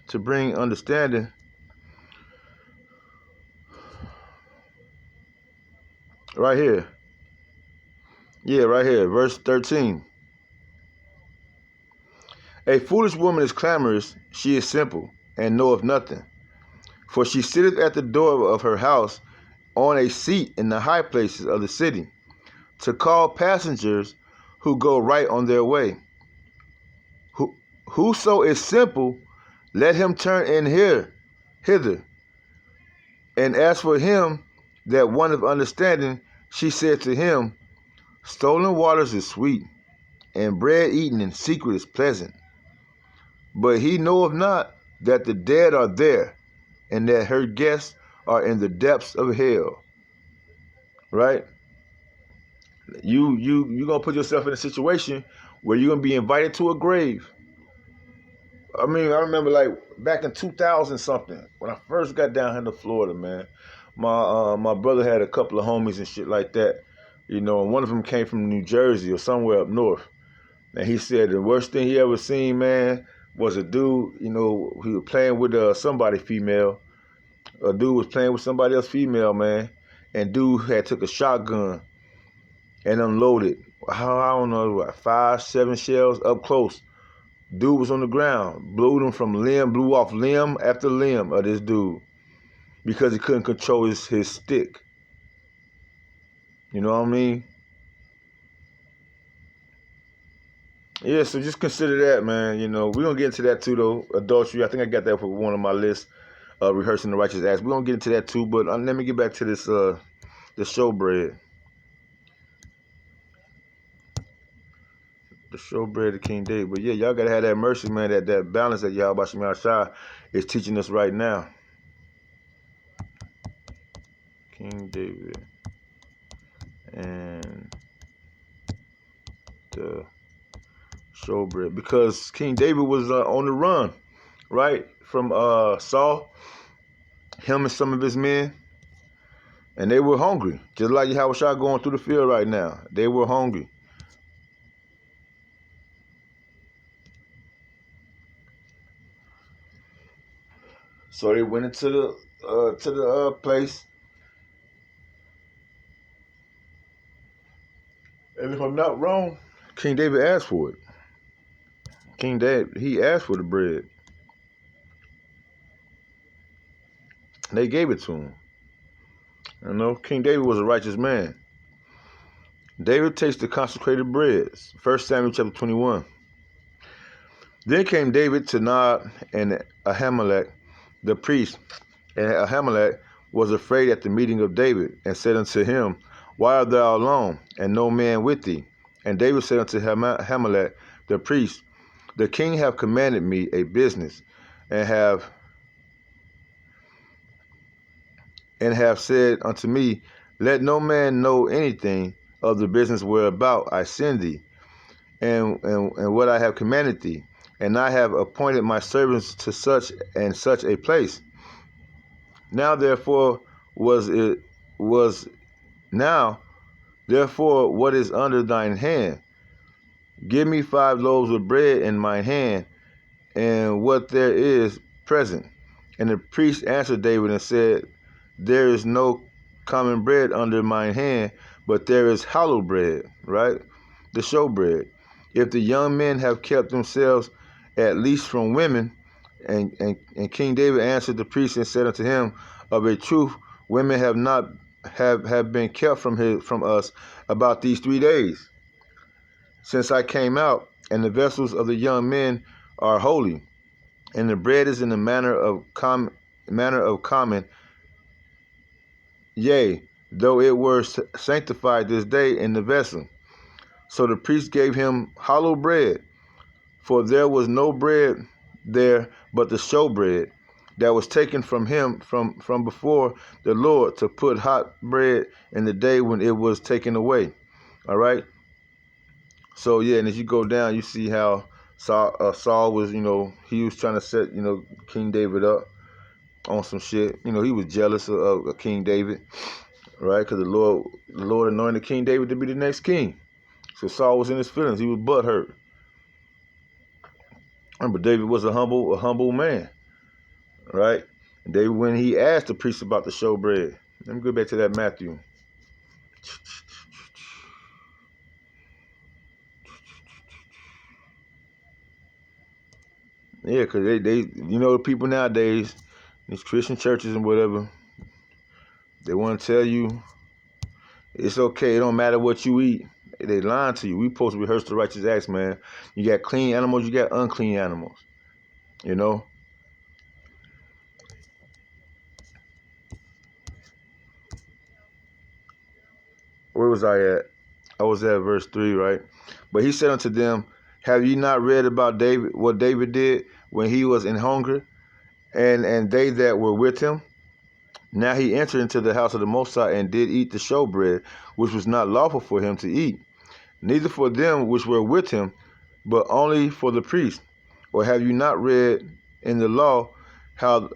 to bring understanding, right here. Yeah, right here, verse 13. A foolish woman is clamorous, she is simple, and knoweth nothing. For she sitteth at the door of her house, on a seat in the high places of the city, to call passengers who go right on their way. Whoso is simple, let him turn in hither. And as for him that wanteth understanding, she said to him, stolen waters is sweet, and bread eaten in secret is pleasant. But he knoweth not that the dead are there, and that her guests are in the depths of hell. Right? You gonna put yourself in a situation where you're gonna be invited to a grave. I mean, I remember like back in 2000 something, when I first got down here to Florida, man. My brother had a couple of homies and shit like that, you know, and one of them came from New Jersey or somewhere up north. And he said the worst thing he ever seen, man, was a dude, you know, he was playing with somebody female. A dude was playing with somebody else female, man. and dude had took a shotgun and unloaded. I don't know, what, 5, 7 shells up close. Dude was on the ground, blew off limb after limb of this dude because he couldn't control his stick. You know what I mean? Yeah, so just consider that, man. You know, we're going to get into that too, though. Adultery, I think I got that for one of my lists, Rehearsing the Righteous Acts. We're going to get into that too, but let me get back to this, the showbread. The showbread of King David. But yeah, y'all got to have that mercy, man, that balance that Yahweh Shem Shai is teaching us right now. King David and the showbread. Because King David was on the run, right? From Saul, him and some of his men. And they were hungry. Just like Yahweh Shai going through the field right now. They were hungry. So they went into the place. And if I'm not wrong, King David asked for it. King David, he asked for the bread. They gave it to him. You know, King David was a righteous man. David takes the consecrated bread. 1 Samuel chapter 21. Then came David to Nob and Ahimelech, the priest. And Ahimelech was afraid at the meeting of David, and said unto him, Why art thou alone, and no man with thee? And David said unto Ahimelech, the priest, The king hath commanded me a business, and have said unto me, Let no man know anything of the business whereabout I send thee, and what I have commanded thee. And I have appointed my servants to such and such a place. Now therefore what is under thine hand? Give me 5 loaves of bread in mine hand, and what there is present. And the priest answered David and said, There is no common bread under mine hand, but there is hollow bread, right? The showbread. If the young men have kept themselves at least from women, and King David answered the priest and said unto him, Of a truth, women have not have been kept from us about these 3 days, since I came out, and the vessels of the young men are holy, and the bread is in the manner of common, yea, though it were sanctified this day in the vessel. So the priest gave him hollow bread, for there was no bread there but the showbread that was taken from him from before the Lord, to put hot bread in the day when it was taken away. All right. So yeah, and as you go down, you see how Saul was, he was trying to set, King David up on some shit. He was jealous of King David, right? Because the Lord anointed King David to be the next king. So Saul was in his feelings. He was butthurt. But David was a humble man, right? And David, when he asked the priest about the showbread, let me go back to that Matthew. Yeah, because they people nowadays, these Christian churches and whatever, they want to tell you it's okay. It don't matter what you eat. They lying to you. We supposed to rehearse the righteous acts, man. You got clean animals, you got unclean animals. Where was I at? I was at verse 3, right? But he said unto them, Have ye not read about David, what David did when he was in hunger, and they that were with him? Now he entered into the house of the Most High, and did eat the showbread, which was not lawful for him to eat, neither for them which were with him, but only for the priest. Or have you not read in the law how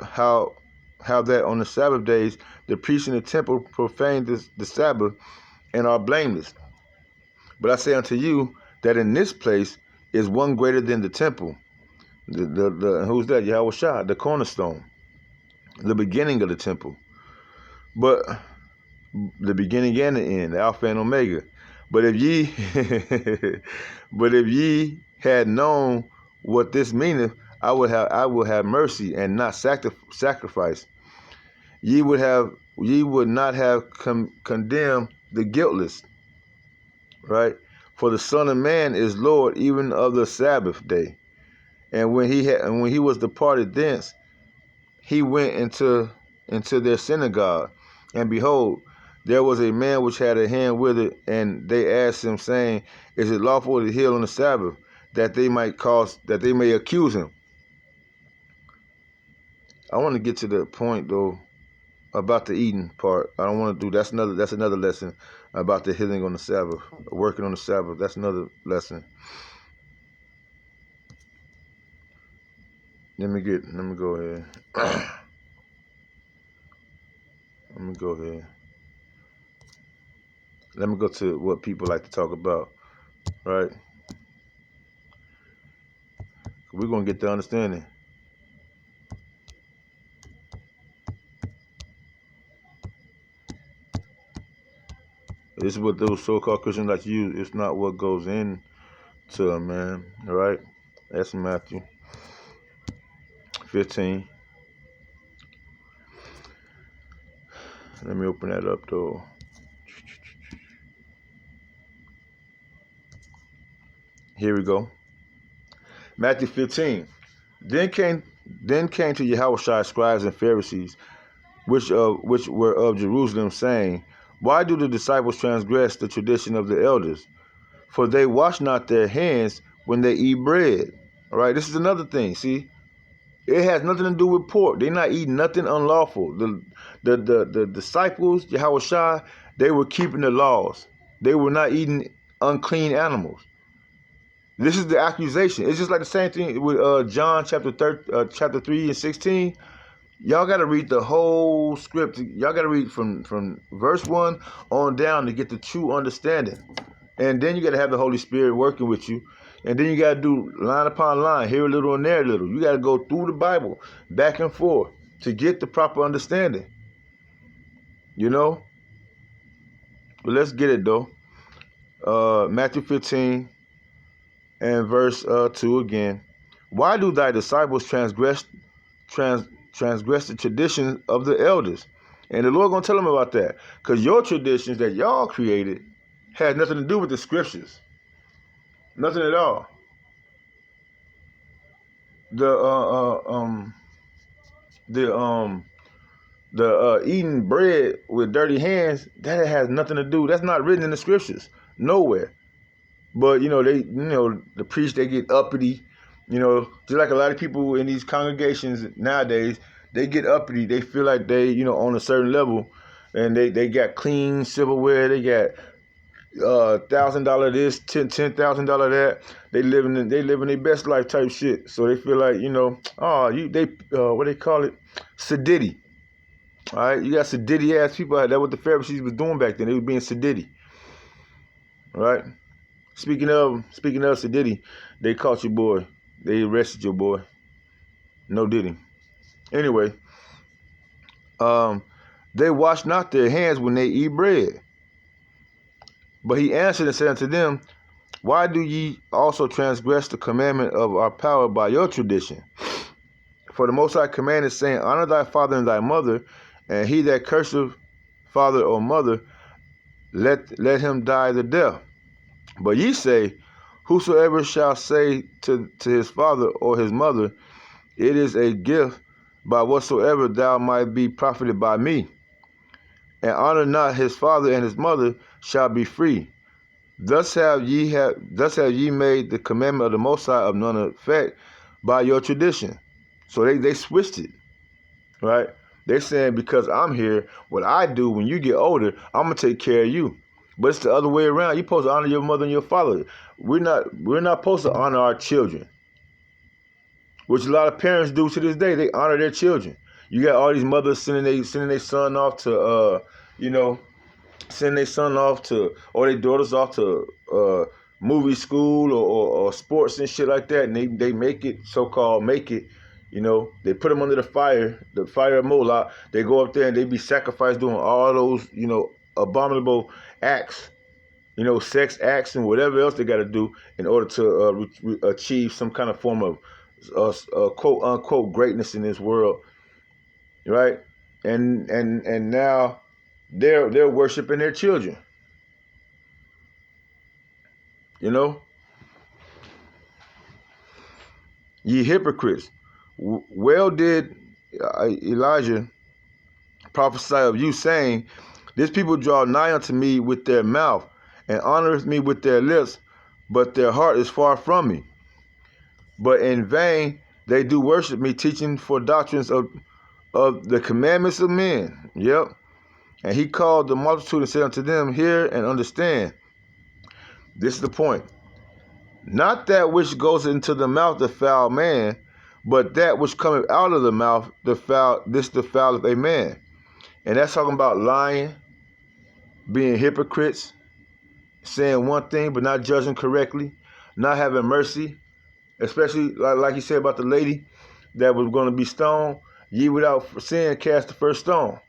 that on the Sabbath days the priests in the temple profane the Sabbath, and are blameless? But I say unto you that in this place is one greater than the temple. Who's that? Yahweh Shai, the cornerstone, the beginning of the temple. But the beginning and the end, the Alpha and Omega. But if ye, but if ye had known what this meaneth, I will have mercy and not sacrifice. Ye would not have condemned the guiltless, right? For the Son of Man is Lord even of the Sabbath day. And when he was departed thence, he went into their synagogue, and behold, there was a man which had a hand withered, and they asked him, saying, Is it lawful to heal on the Sabbath? That they may accuse him. I want to get to the point though about the eating part. I don't want to do that's another lesson about the healing on the Sabbath, working on the Sabbath. That's another lesson. Let me go ahead. Let me go ahead. Let me go to what people like to talk about, right? We're going to get the understanding. This is what those so-called Christians like to use. It's not what goes in to them, man. All right? That's Matthew 15. Let me open that up, though. Here we go. Matthew 15. Then came to Yahushua scribes and Pharisees, which were of Jerusalem, saying, Why do the disciples transgress the tradition of the elders? For they wash not their hands when they eat bread. All right, this is another thing. See, it has nothing to do with pork. They're not eating nothing unlawful. The disciples, Yahushua, they were keeping the laws. They were not eating unclean animals. This is the accusation. It's just like the same thing with John chapter 3 and 16. Y'all got to read the whole script. Y'all got to read from verse 1 on down to get the true understanding. And then you got to have the Holy Spirit working with you. And then you got to do line upon line, here a little and there a little. You got to go through the Bible back and forth to get the proper understanding. You know? But let's get it, though. Matthew 15 and verse 2 again. Why do thy disciples transgress the traditions of the elders? And the Lord going to tell them about that. Because your traditions that y'all created had nothing to do with the scriptures. Nothing at all. The eating bread with dirty hands, that has nothing to do. That's not written in the scriptures. Nowhere. But the priests, they get uppity. Just like a lot of people in these congregations nowadays, they get uppity. They feel like they, on a certain level, and they got clean silverware. They got $1,000 this, $10,000 that. They living their best life type shit. So they feel like what they call it, sedity. All right, you got sedity ass people. That's what the Pharisees was doing back then. They was being sedity. All right. Speaking of sedity, they caught your boy. They arrested your boy. No diddy. Anyway, they wash not their hands when they eat bread. But he answered and said unto them, Why do ye also transgress the commandment of our power by your tradition? For the Most High commanded, saying, Honor thy father and thy mother, and he that curseth father or mother, let him die the death. But ye say, Whosoever shall say to his father or his mother, It is a gift by whatsoever thou might be profited by me, and honor not his father and his mother, shall be free. Thus have ye made the commandment of the Most High of none effect by your tradition. So they switched it, right? They're saying, because I'm here, what I do when you get older, I'm gonna take care of you. But it's the other way around. You're supposed to honor your mother and your father. We're not supposed to honor our children, which a lot of parents do to this day. They honor their children. You got all these mothers sending their son off to sending their son off to, or their daughters off to movie school or sports and shit like that, and they make it, so-called make it. They put them under the fire of Moloch. They go up there and they be sacrificed doing all those, abominable acts, sex acts and whatever else they got to do in order to achieve some kind of form of quote unquote greatness in this world, right? And now they're worshiping their children. Ye hypocrites, well did Elijah prophesy of you, saying, this people draw nigh unto me with their mouth, and honoreth me with their lips, but their heart is far from me. But in vain they do worship me, teaching for doctrines of the commandments of men. Yep. And he called the multitude and said unto them, hear and understand. This is the point. Not that which goes into the mouth defile man, but that which cometh out of the mouth defileth a man. And that's talking about lying, being hypocrites, saying one thing but not judging correctly, not having mercy, especially like he said about the lady that was going to be stoned. Ye without sin cast the first stone.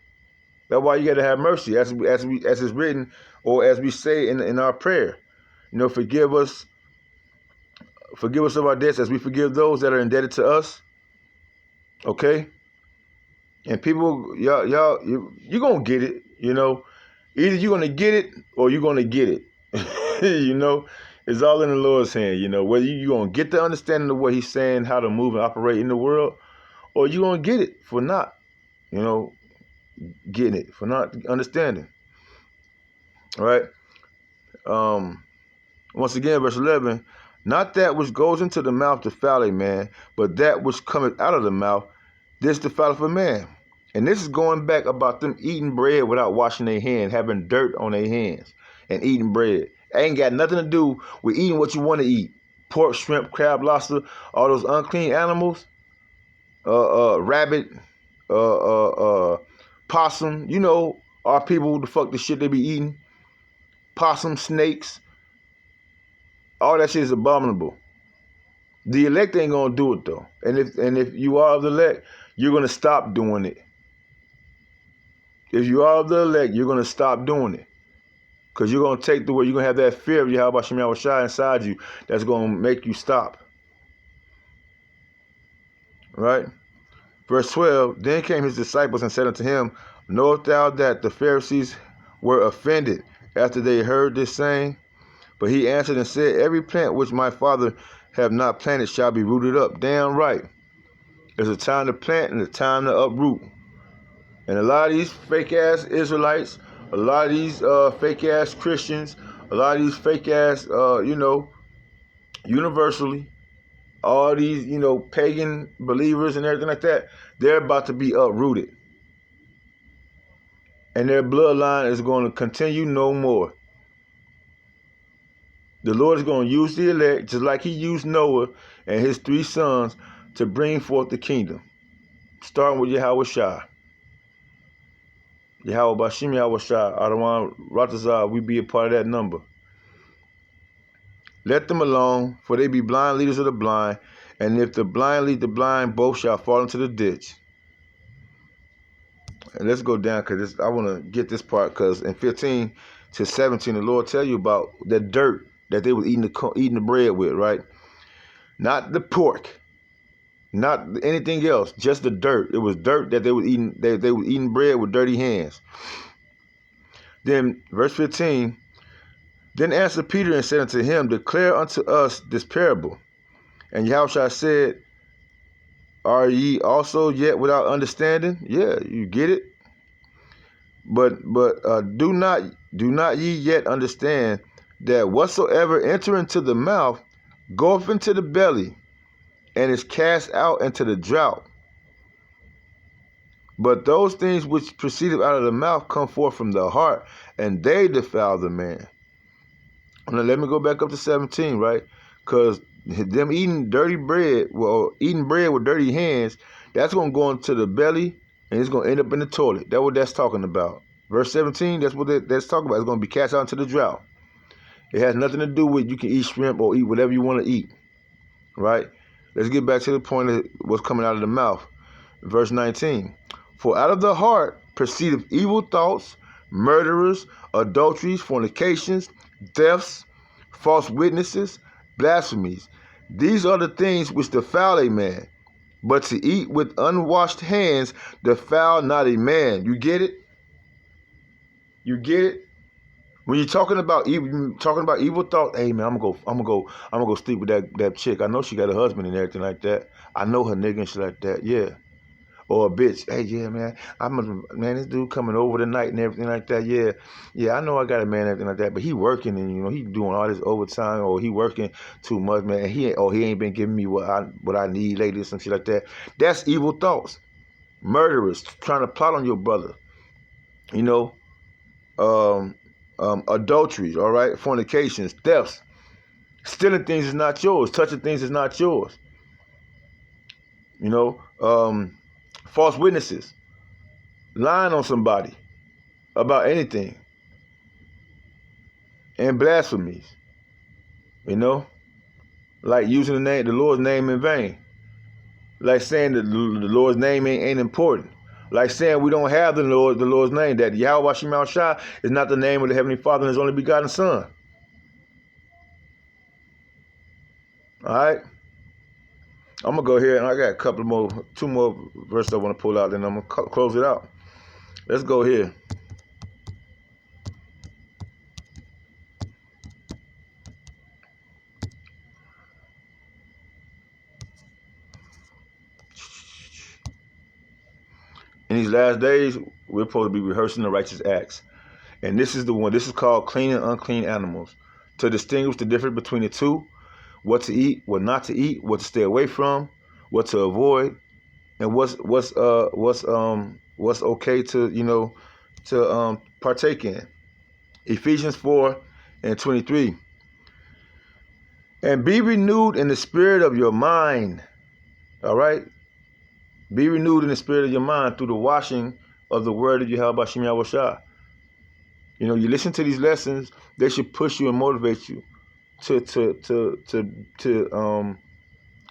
That's why you got to have mercy, as it's written, or as we say in our prayer. Forgive us of our debts as we forgive those that are indebted to us. Okay? And people, you're going to get it, Either you're going to get it or you're going to get it. It's all in the Lord's hand, Whether you're going to get the understanding of what he's saying, how to move and operate in the world, or you're going to get it for not, getting it, for not understanding. All right? Once again, verse 11, not that which goes into the mouth defile a man, but that which cometh out of the mouth, this defileth a man. And this is going back about them eating bread without washing their hands, having dirt on their hands, and eating bread. It ain't got nothing to do with eating what you want to eat. Pork, shrimp, crab, lobster, all those unclean animals, rabbit, possum, our people, the fuck the shit they be eating. Possum, snakes, all that shit is abominable. The elect ain't gonna do it though. And if you are of the elect, you're gonna stop doing it. If you are of the elect, you're gonna stop doing it. Because you're gonna take the word, you're gonna have that fear of Yahweh Shem Yahweh Shai inside you that's gonna make you stop. Right? Verse 12, then came his disciples and said unto him, knowest thou that the Pharisees were offended after they heard this saying? But he answered and said, every plant which my Father have not planted shall be rooted up. Damn right. There's a time to plant and a time to uproot. And a lot of these fake-ass Israelites, a lot of these fake-ass Christians, a lot of these fake-ass, universally, all these, pagan believers and everything like that, they're about to be uprooted. And their bloodline is going to continue no more. The Lord is going to use the elect, just like he used Noah and his 3 sons, to bring forth the kingdom. Starting with Yahweh Shai. Yahweh Bashim Yahweh Shai, Adawan Ratazah, we be a part of that number. Let them alone, for they be blind leaders of the blind, and if the blind lead the blind, both shall fall into the ditch. And let's go down, because I want to get this part, because in 15 to 17, the Lord tell you about the dirt that they were eating the bread with, right? Not the pork, not anything else, just the dirt. It was dirt that they were eating. They were eating bread with dirty hands. Then verse 15, then answered Peter and said unto him, declare unto us this parable. And Yahushua said, are ye also yet without understanding? Yeah, you get it. But do not ye yet understand that whatsoever enter into the mouth goeth into the belly, and is cast out into the drought. But those things which proceeded out of the mouth come forth from the heart, and they defile the man. Now let me go back up to 17, right? Because them eating dirty bread, eating bread with dirty hands, that's going to go into the belly, and it's going to end up in the toilet. That's what that's talking about. Verse 17, that's what that's talking about. It's going to be cast out into the drought. It has nothing to do with you can eat shrimp or eat whatever you want to eat, right? Let's get back to the point of what's coming out of the mouth. Verse 19, for out of the heart proceedeth evil thoughts, murderers, adulteries, fornications, thefts, false witnesses, blasphemies. These are the things which defile a man. But to eat with unwashed hands defile not a man. You get it? You get it? When you're talking about evil thoughts, hey man, I'm gonna go sleep with that chick. I know she got a husband and everything like that. I know her nigga and shit like that. Yeah. Or a bitch, hey yeah man, man, this dude coming over tonight and everything like that. Yeah, yeah, I know I got a man and everything like that, but he working and he doing all this overtime or he working too much, man. And he ain't been giving me what I need lately, some shit like that. That's evil thoughts. Murderers trying to plot on your brother. You know, adulteries, all right, fornications, thefts, stealing things is not yours, touching things is not yours. You know, false witnesses, lying on somebody about anything, and blasphemies. You know, like using the Lord's name in vain, like saying that the Lord's name ain't important, like saying we don't have the Lord's name, that Yahweh Shema Shai is not the name of the Heavenly Father and His only begotten Son. All right, I'm gonna go here and I got two more verses I want to pull out, then I'm gonna close it out. Let's go here. In these last days, we're supposed to be rehearsing the righteous acts. And this is the one. This is called clean and unclean animals. To distinguish the difference between the two, what to eat, what not to eat, what to stay away from, what to avoid, and what's okay to partake in. Ephesians 4:23. And be renewed in the spirit of your mind. All right? Be renewed in the spirit of your mind through the washing of the word of Yahweh Shem Yahweh Shai. You know, you listen to these lessons, they should push you and motivate you to I'm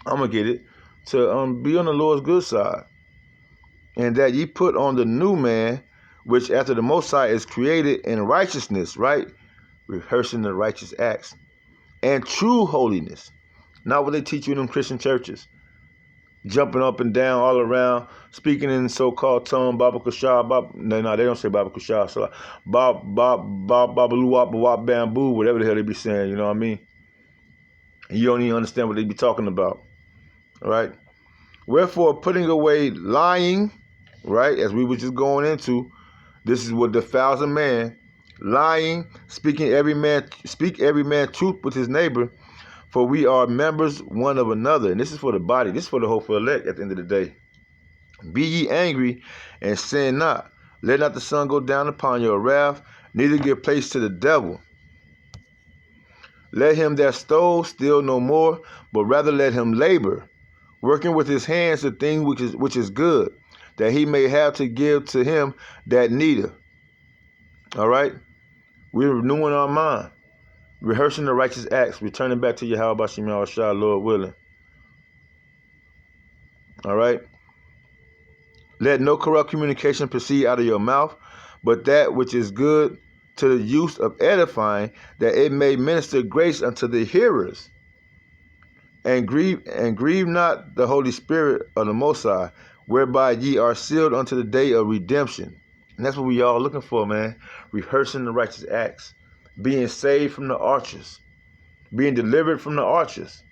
gonna get it, to be on the Lord's good side. And that ye put on the new man, which after the Most High is created in righteousness, right? Rehearsing the righteous acts. And true holiness. Not what they teach you in them Christian churches. Jumping up and down all around, speaking in so-called tongue, Baba Kushah, no, they don't say Baba Kushah, so Babaloo Wap Bamboo, whatever the hell they be saying, you know what I mean? You don't even understand what they be talking about, right? Wherefore, putting away lying, right, as we were just going into, this is what defiles a man, lying, speak every man truth with his neighbor, for we are members one of another. And this is for the body. This is for the hopeful elect at the end of the day. Be ye angry and sin not. Let not the sun go down upon your wrath, neither give place to the devil. Let him that stole steal no more, but rather let him labor, working with his hands the thing which is good, that he may have to give to him that needeth. All right? We're renewing our mind. Rehearsing the righteous acts, returning back to Yahweh Bashim Yahweh Shah, Lord willing. All right? Let no corrupt communication proceed out of your mouth, but that which is good to the use of edifying, that it may minister grace unto the hearers. And grieve not the Holy Spirit of the Most High, whereby ye are sealed unto the day of redemption. And that's what we all looking for, man. Rehearsing the righteous acts. Being saved from the archers. Being delivered from the archers.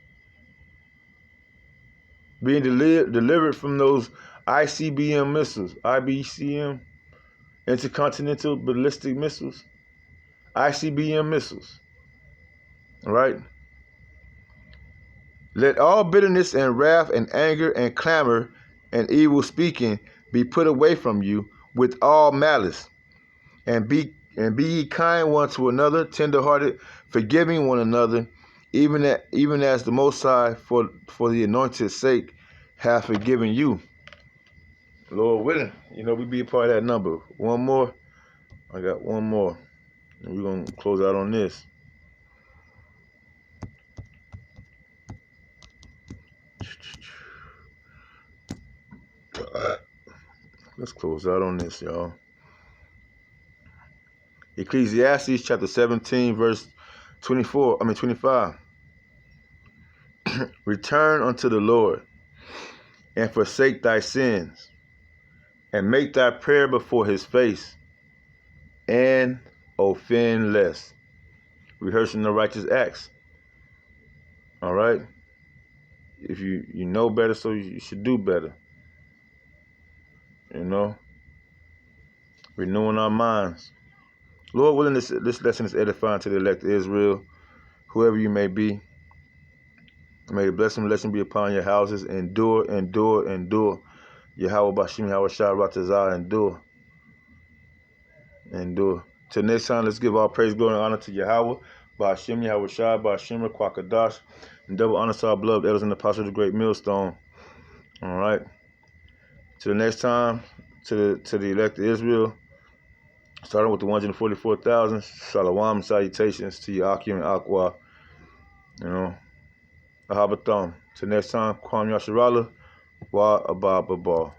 Being delivered from those ICBM missiles, IBCM, intercontinental ballistic missiles, ICBM missiles. All right? Let all bitterness and wrath and anger and clamor and evil speaking be put away from you with all malice. And be ye kind one to another, tenderhearted, forgiving one another, even as the Most High for the anointed's sake hath forgiven you. Lord willing, we be a part of that number. One more. I got one more. And we're going to close out on this. Let's close out on this, y'all. Ecclesiastes chapter 17, verse 25. Return unto the Lord, and forsake thy sins, and make thy prayer before his face, and offend less. Rehearsing the righteous acts. All right? If you know better, so you should do better. You know? Renewing our minds. Lord willing, this lesson is edifying to the elect of Israel, whoever you may be. May the blessing be upon your houses. Endure, endure, endure. Yahweh Bashim, Yahweh Shah, Ratazah, endure. Endure. Till next time, let's give all praise, glory, and honor to Yahweh, Bashim, Yahweh Shah, Bashim, Kwakadash, and double honor to our beloved elders and the apostles of the great millstone. All right. Till the next time, to the elect of Israel, starting with the 144,000, Shalom, salutations to Yakim and Aqua. You know, Ahabatham. Till next time, Kwam Yasharala, Wa Abba Babal.